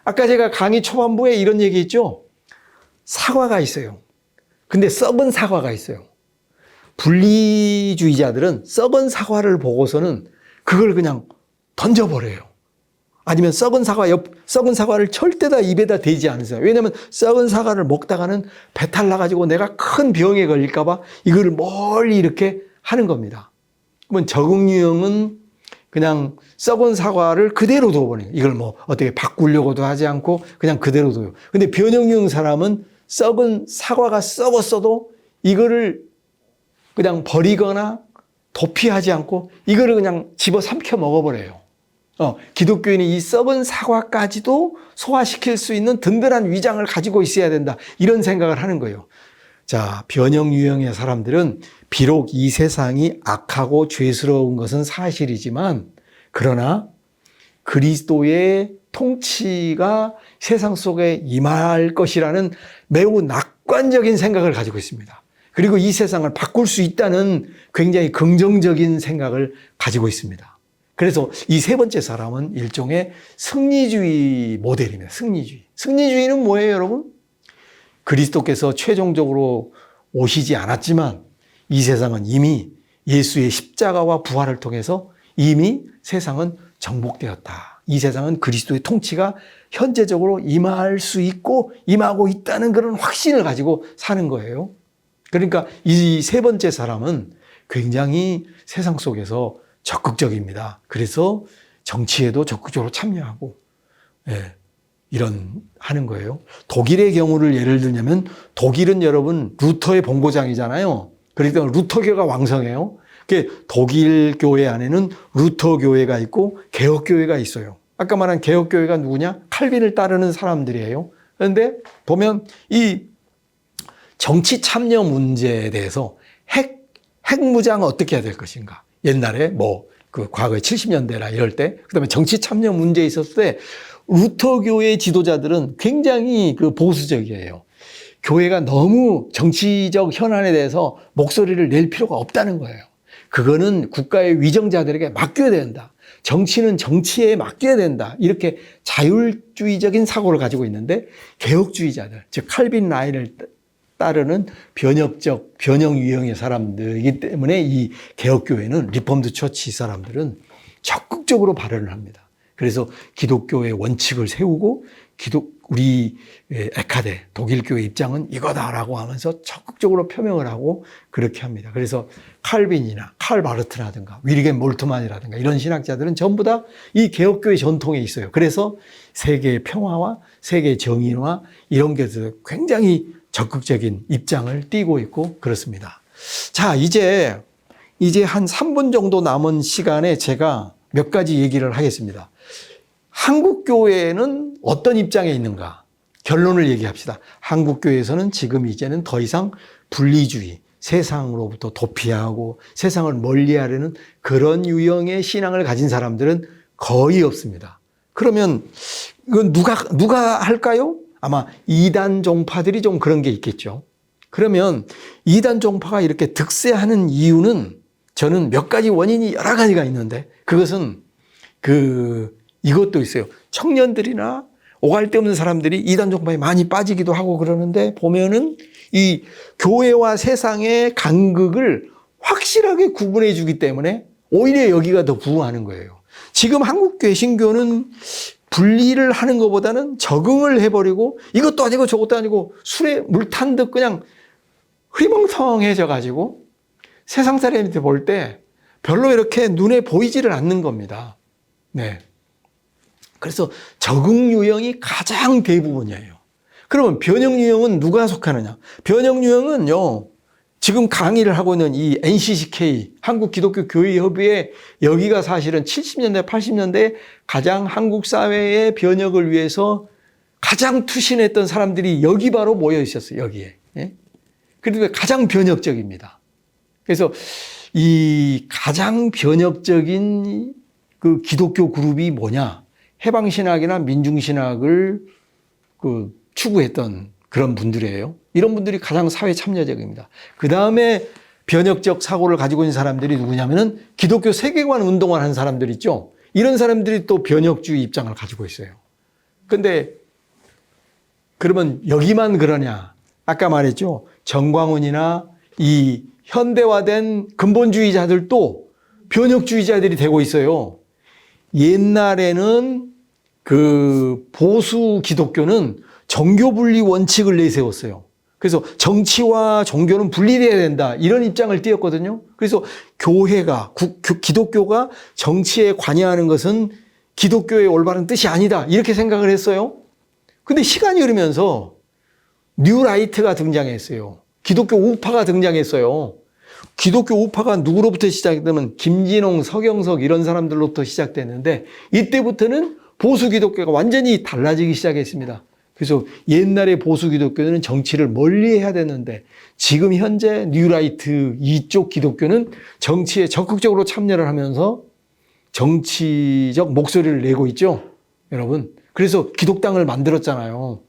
아까 제가 강의 초반부에 이런 얘기 했죠. 사과가 있어요. 근데 썩은 사과가 있어요. 분리주의자들은 썩은 사과를 보고서는 그걸 그냥 던져버려요. 아니면 썩은 사과를 절대 다 입에다 대지 않으세요. 왜냐하면 썩은 사과를 먹다가는 배탈 나가지고 내가 큰 병에 걸릴까봐 이거를 멀리 이렇게 하는 겁니다. 그러면 적응 유형은 그냥 썩은 사과를 그대로 둬버려요. 이걸 뭐 어떻게 바꾸려고도 하지 않고 그냥 그대로 둬요. 근데 변형 유형 사람은 썩은 사과가 썩었어도 이거를 그냥 버리거나 도피하지 않고 이거를 그냥 집어 삼켜 먹어버려요. 기독교인이 이 썩은 사과까지도 소화시킬 수 있는 든든한 위장을 가지고 있어야 된다. 이런 생각을 하는 거예요. 자, 변형 유형의 사람들은 비록 이 세상이 악하고 죄스러운 것은 사실이지만 그러나 그리스도의 통치가 세상 속에 임할 것이라는 매우 낙관적인 생각을 가지고 있습니다. 그리고 이 세상을 바꿀 수 있다는 굉장히 긍정적인 생각을 가지고 있습니다. 그래서 이 세 번째 사람은 일종의 승리주의 모델입니다. 승리주의는 뭐예요, 여러분? 그리스도께서 최종적으로 오시지 않았지만 이 세상은 이미 예수의 십자가와 부활을 통해서 이미 세상은 정복되었다. 이 세상은 그리스도의 통치가 현재적으로 임할 수 있고 임하고 있다는 그런 확신을 가지고 사는 거예요. 그러니까 이 세 번째 사람은 굉장히 세상 속에서 적극적입니다. 그래서 정치에도 적극적으로 참여하고 이런 하는 거예요. 독일의 경우를 예를 들냐면 독일은 여러분 루터의 본고장이잖아요. 그러니까 루터교가 왕성해요. 독일 교회 안에는 루터 교회가 있고 개혁 교회가 있어요. 아까 말한 개혁 교회가 누구냐? 칼빈을 따르는 사람들이에요. 그런데 보면 이 정치 참여 문제에 대해서 핵무장을 어떻게 해야 될 것인가? 옛날에 과거에 70년대나 이럴 때, 그 다음에 정치 참여 문제에 있었을 때, 루터교회 지도자들은 굉장히 보수적이에요. 교회가 너무 정치적 현안에 대해서 목소리를 낼 필요가 없다는 거예요. 그거는 국가의 위정자들에게 맡겨야 된다. 정치는 정치에 맡겨야 된다. 이렇게 자율주의적인 사고를 가지고 있는데, 개혁주의자들, 즉 칼빈 라인을 따르는 변형 유형의 사람들이기 때문에 이 개혁교회는 리폼드 처치 사람들은 적극적으로 발언을 합니다. 그래서 기독교의 원칙을 세우고 우리 에카데 독일교회 입장은 이거다라고 하면서 적극적으로 표명을 하고 그렇게 합니다. 그래서 칼빈이나 칼 바르트라든가 윌리겐 몰트만이라든가 이런 신학자들은 전부 다 이 개혁교회 전통에 있어요. 그래서 세계의 평화와 세계의 정의와 이런 것에 굉장히 적극적인 입장을 띠고 있고 그렇습니다. 자, 이제 한 3분 정도 남은 시간에 제가 몇 가지 얘기를 하겠습니다. 한국교회는 어떤 입장에 있는가? 결론을 얘기합시다. 한국교회에서는 지금 이제는 더 이상 분리주의, 세상으로부터 도피하고 세상을 멀리하려는 그런 유형의 신앙을 가진 사람들은 거의 없습니다. 그러면 이건 누가 할까요? 아마 이단 종파들이 좀 그런 게 있겠죠. 그러면 이단 종파가 이렇게 득세하는 이유는 저는 몇 가지 원인이 여러 가지가 있는데, 그것은 이것도 있어요. 청년들이나 오갈 데 없는 사람들이 이단 종파에 많이 빠지기도 하고 그러는데, 보면은 이 교회와 세상의 간극을 확실하게 구분해 주기 때문에 오히려 여기가 더 부흥하는 거예요. 지금 한국 개신교는 분리를 하는 것보다는 적응을 해버리고, 이것도 아니고 저것도 아니고 술에 물 탄 듯 그냥 흐리멍텅해져 가지고 세상 사람한테 볼 때 별로 이렇게 눈에 보이지를 않는 겁니다. 네. 그래서 적응 유형이 가장 대부분이에요. 그러면 변형 유형은 누가 속하느냐? 변형 유형은요, 지금 강의를 하고 있는 이 NCCK, 한국기독교교회협의회, 여기가 사실은 70년대, 80년대 가장 한국 사회의 변혁을 위해서 가장 투신했던 사람들이 여기 바로 모여 있었어요, 여기에. 예? 그래도 가장 변혁적입니다. 그래서 이 가장 변혁적인 그 기독교 그룹이 뭐냐? 해방신학이나 민중신학을 추구했던 그런 분들이에요. 이런 분들이 가장 사회 참여적입니다. 그 다음에 변혁적 사고를 가지고 있는 사람들이 누구냐면은 기독교 세계관 운동을 한 사람들 있죠. 이런 사람들이 또 변혁주의 입장을 가지고 있어요. 근데 그러면 여기만 그러냐? 아까 말했죠. 정광훈이나 이 현대화된 근본주의자들도 변혁주의자들이 되고 있어요. 옛날에는 그 보수 기독교는 종교 분리 원칙을 내세웠어요. 그래서 정치와 종교는 분리돼야 된다, 이런 입장을 띄었거든요. 그래서 교회가, 기독교가 정치에 관여하는 것은 기독교의 올바른 뜻이 아니다, 이렇게 생각을 했어요. 근데 시간이 흐르면서 뉴라이트가 등장했어요. 기독교 우파가 등장했어요. 기독교 우파가 누구로부터 시작되면 김진홍, 서경석 이런 사람들로부터 시작됐는데, 이때부터는 보수 기독교가 완전히 달라지기 시작했습니다. 그래서 옛날에 보수 기독교는 정치를 멀리 해야 되는데, 지금 현재 뉴라이트 이쪽 기독교는 정치에 적극적으로 참여를 하면서 정치적 목소리를 내고 있죠, 여러분. 그래서 기독당을 만들었잖아요.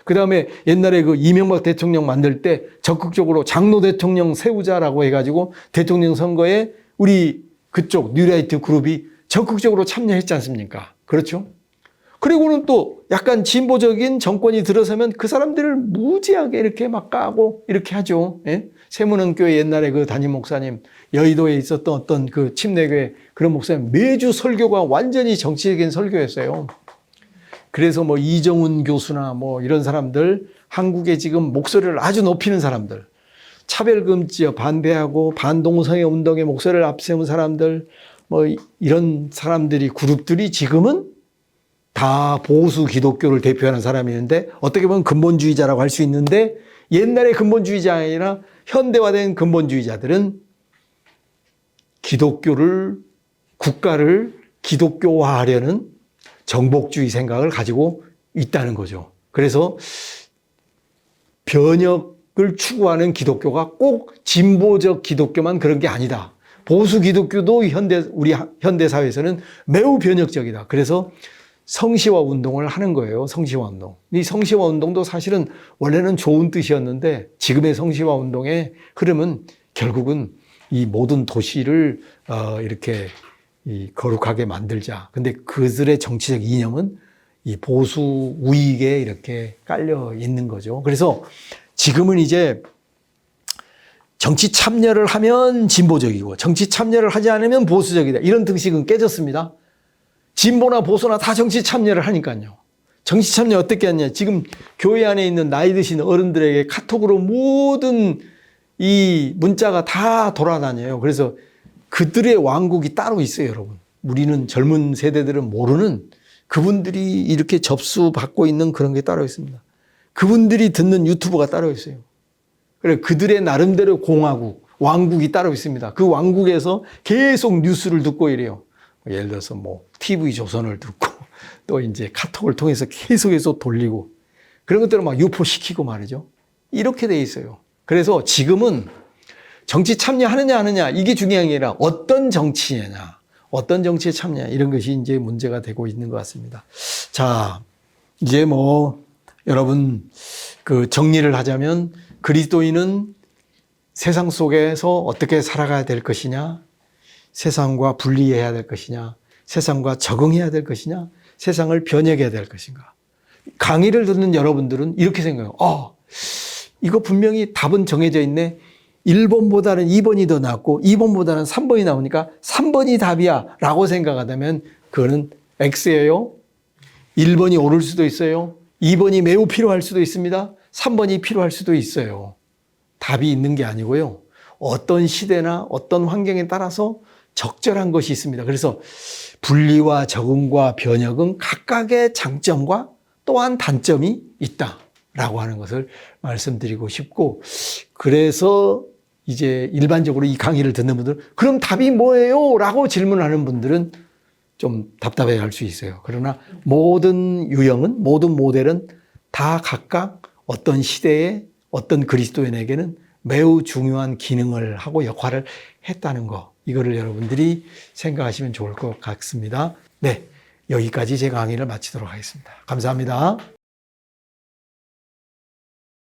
그 다음에 옛날에 그 이명박 대통령 만들 때 적극적으로 장로 대통령 세우자라고 해가지고 대통령 선거에 우리 그쪽 뉴라이트 그룹이 적극적으로 참여했지 않습니까? 그렇죠? 그리고는 또 약간 진보적인 정권이 들어서면 그 사람들을 무지하게 이렇게 막 까고 이렇게 하죠. 예? 세문은교회 옛날에 그 담임 목사님, 여의도에 있었던 어떤 그 침례교회 그런 목사님, 매주 설교가 완전히 정치적인 설교였어요. 그래서 뭐 이정훈 교수나 뭐 이런 사람들, 한국에 지금 목소리를 아주 높이는 사람들, 차별금지에 반대하고 반동성애 운동의 목소리를 앞세운 사람들, 뭐 이런 사람들이, 그룹들이 지금은 다 보수 기독교를 대표하는 사람이었는데, 어떻게 보면 근본주의자라고 할 수 있는데, 옛날에 근본주의자가 아니라 현대화된 근본주의자들은 기독교를, 국가를 기독교화하려는 정복주의 생각을 가지고 있다는 거죠. 그래서 변혁을 추구하는 기독교가 꼭 진보적 기독교만 그런 게 아니다. 보수 기독교도 우리 현대 사회에서는 매우 변혁적이다. 그래서 성시화 운동을 하는 거예요. 성시화 운동. 이 성시화 운동도 사실은 원래는 좋은 뜻이었는데, 지금의 성시화 운동의 흐름은 결국은 이 모든 도시를 이렇게 거룩하게 만들자. 근데 그들의 정치적 이념은 이 보수 우익에 이렇게 깔려 있는 거죠. 그래서 지금은 이제 정치 참여를 하면 진보적이고 정치 참여를 하지 않으면 보수적이다, 이런 등식은 깨졌습니다. 진보나 보수나 다 정치 참여를 하니까요. 정치 참여 어떻게 하냐? 지금 교회 안에 있는 나이 드신 어른들에게 카톡으로 모든 이 문자가 다 돌아다녀요. 그래서 그들의 왕국이 따로 있어요, 여러분. 우리는 젊은 세대들은 모르는, 그분들이 이렇게 접수받고 있는 그런 게 따로 있습니다. 그분들이 듣는 유튜브가 따로 있어요. 그래, 그들의 나름대로 공화국, 왕국이 따로 있습니다. 그 왕국에서 계속 뉴스를 듣고 이래요. 예를 들어서 뭐 TV 조선을 듣고 또 이제 카톡을 통해서 계속해서 돌리고 그런 것들을 막 유포시키고 말이죠. 이렇게 돼 있어요. 그래서 지금은 정치 참여하느냐 안 하느냐 이게 중요한 게 아니라 어떤 정치냐, 어떤 정치에 참여냐, 이런 것이 이제 문제가 되고 있는 것 같습니다. 자, 이제 여러분 그 정리를 하자면 그리스도인은 세상 속에서 어떻게 살아가야 될 것이냐, 세상과 분리해야 될 것이냐, 세상과 적응해야 될 것이냐, 세상을 변혁해야 될 것인가. 강의를 듣는 여러분들은 이렇게 생각해요. 이거 분명히 답은 정해져 있네. 1번보다는 2번이 더 낫고 2번보다는 3번이 나오니까 3번이 답이야 라고 생각하다면 그거는 X예요. 1번이 옳을 수도 있어요. 2번이 매우 필요할 수도 있습니다. 3번이 필요할 수도 있어요. 답이 있는 게 아니고요. 어떤 시대나 어떤 환경에 따라서 적절한 것이 있습니다. 그래서 분리와 적응과 변혁은 각각의 장점과 또한 단점이 있다라고 하는 것을 말씀드리고 싶고, 그래서 이제 일반적으로 이 강의를 듣는 분들, 그럼 답이 뭐예요? 라고 질문하는 분들은 좀 답답해 할 수 있어요. 그러나 모든 유형은, 모든 모델은 다 각각 어떤 시대에 어떤 그리스도인에게는 매우 중요한 기능을 하고 역할을 했다는 거, 이거를 여러분들이 생각하시면 좋을 것 같습니다. 네, 여기까지 제 강의를 마치도록 하겠습니다. 감사합니다.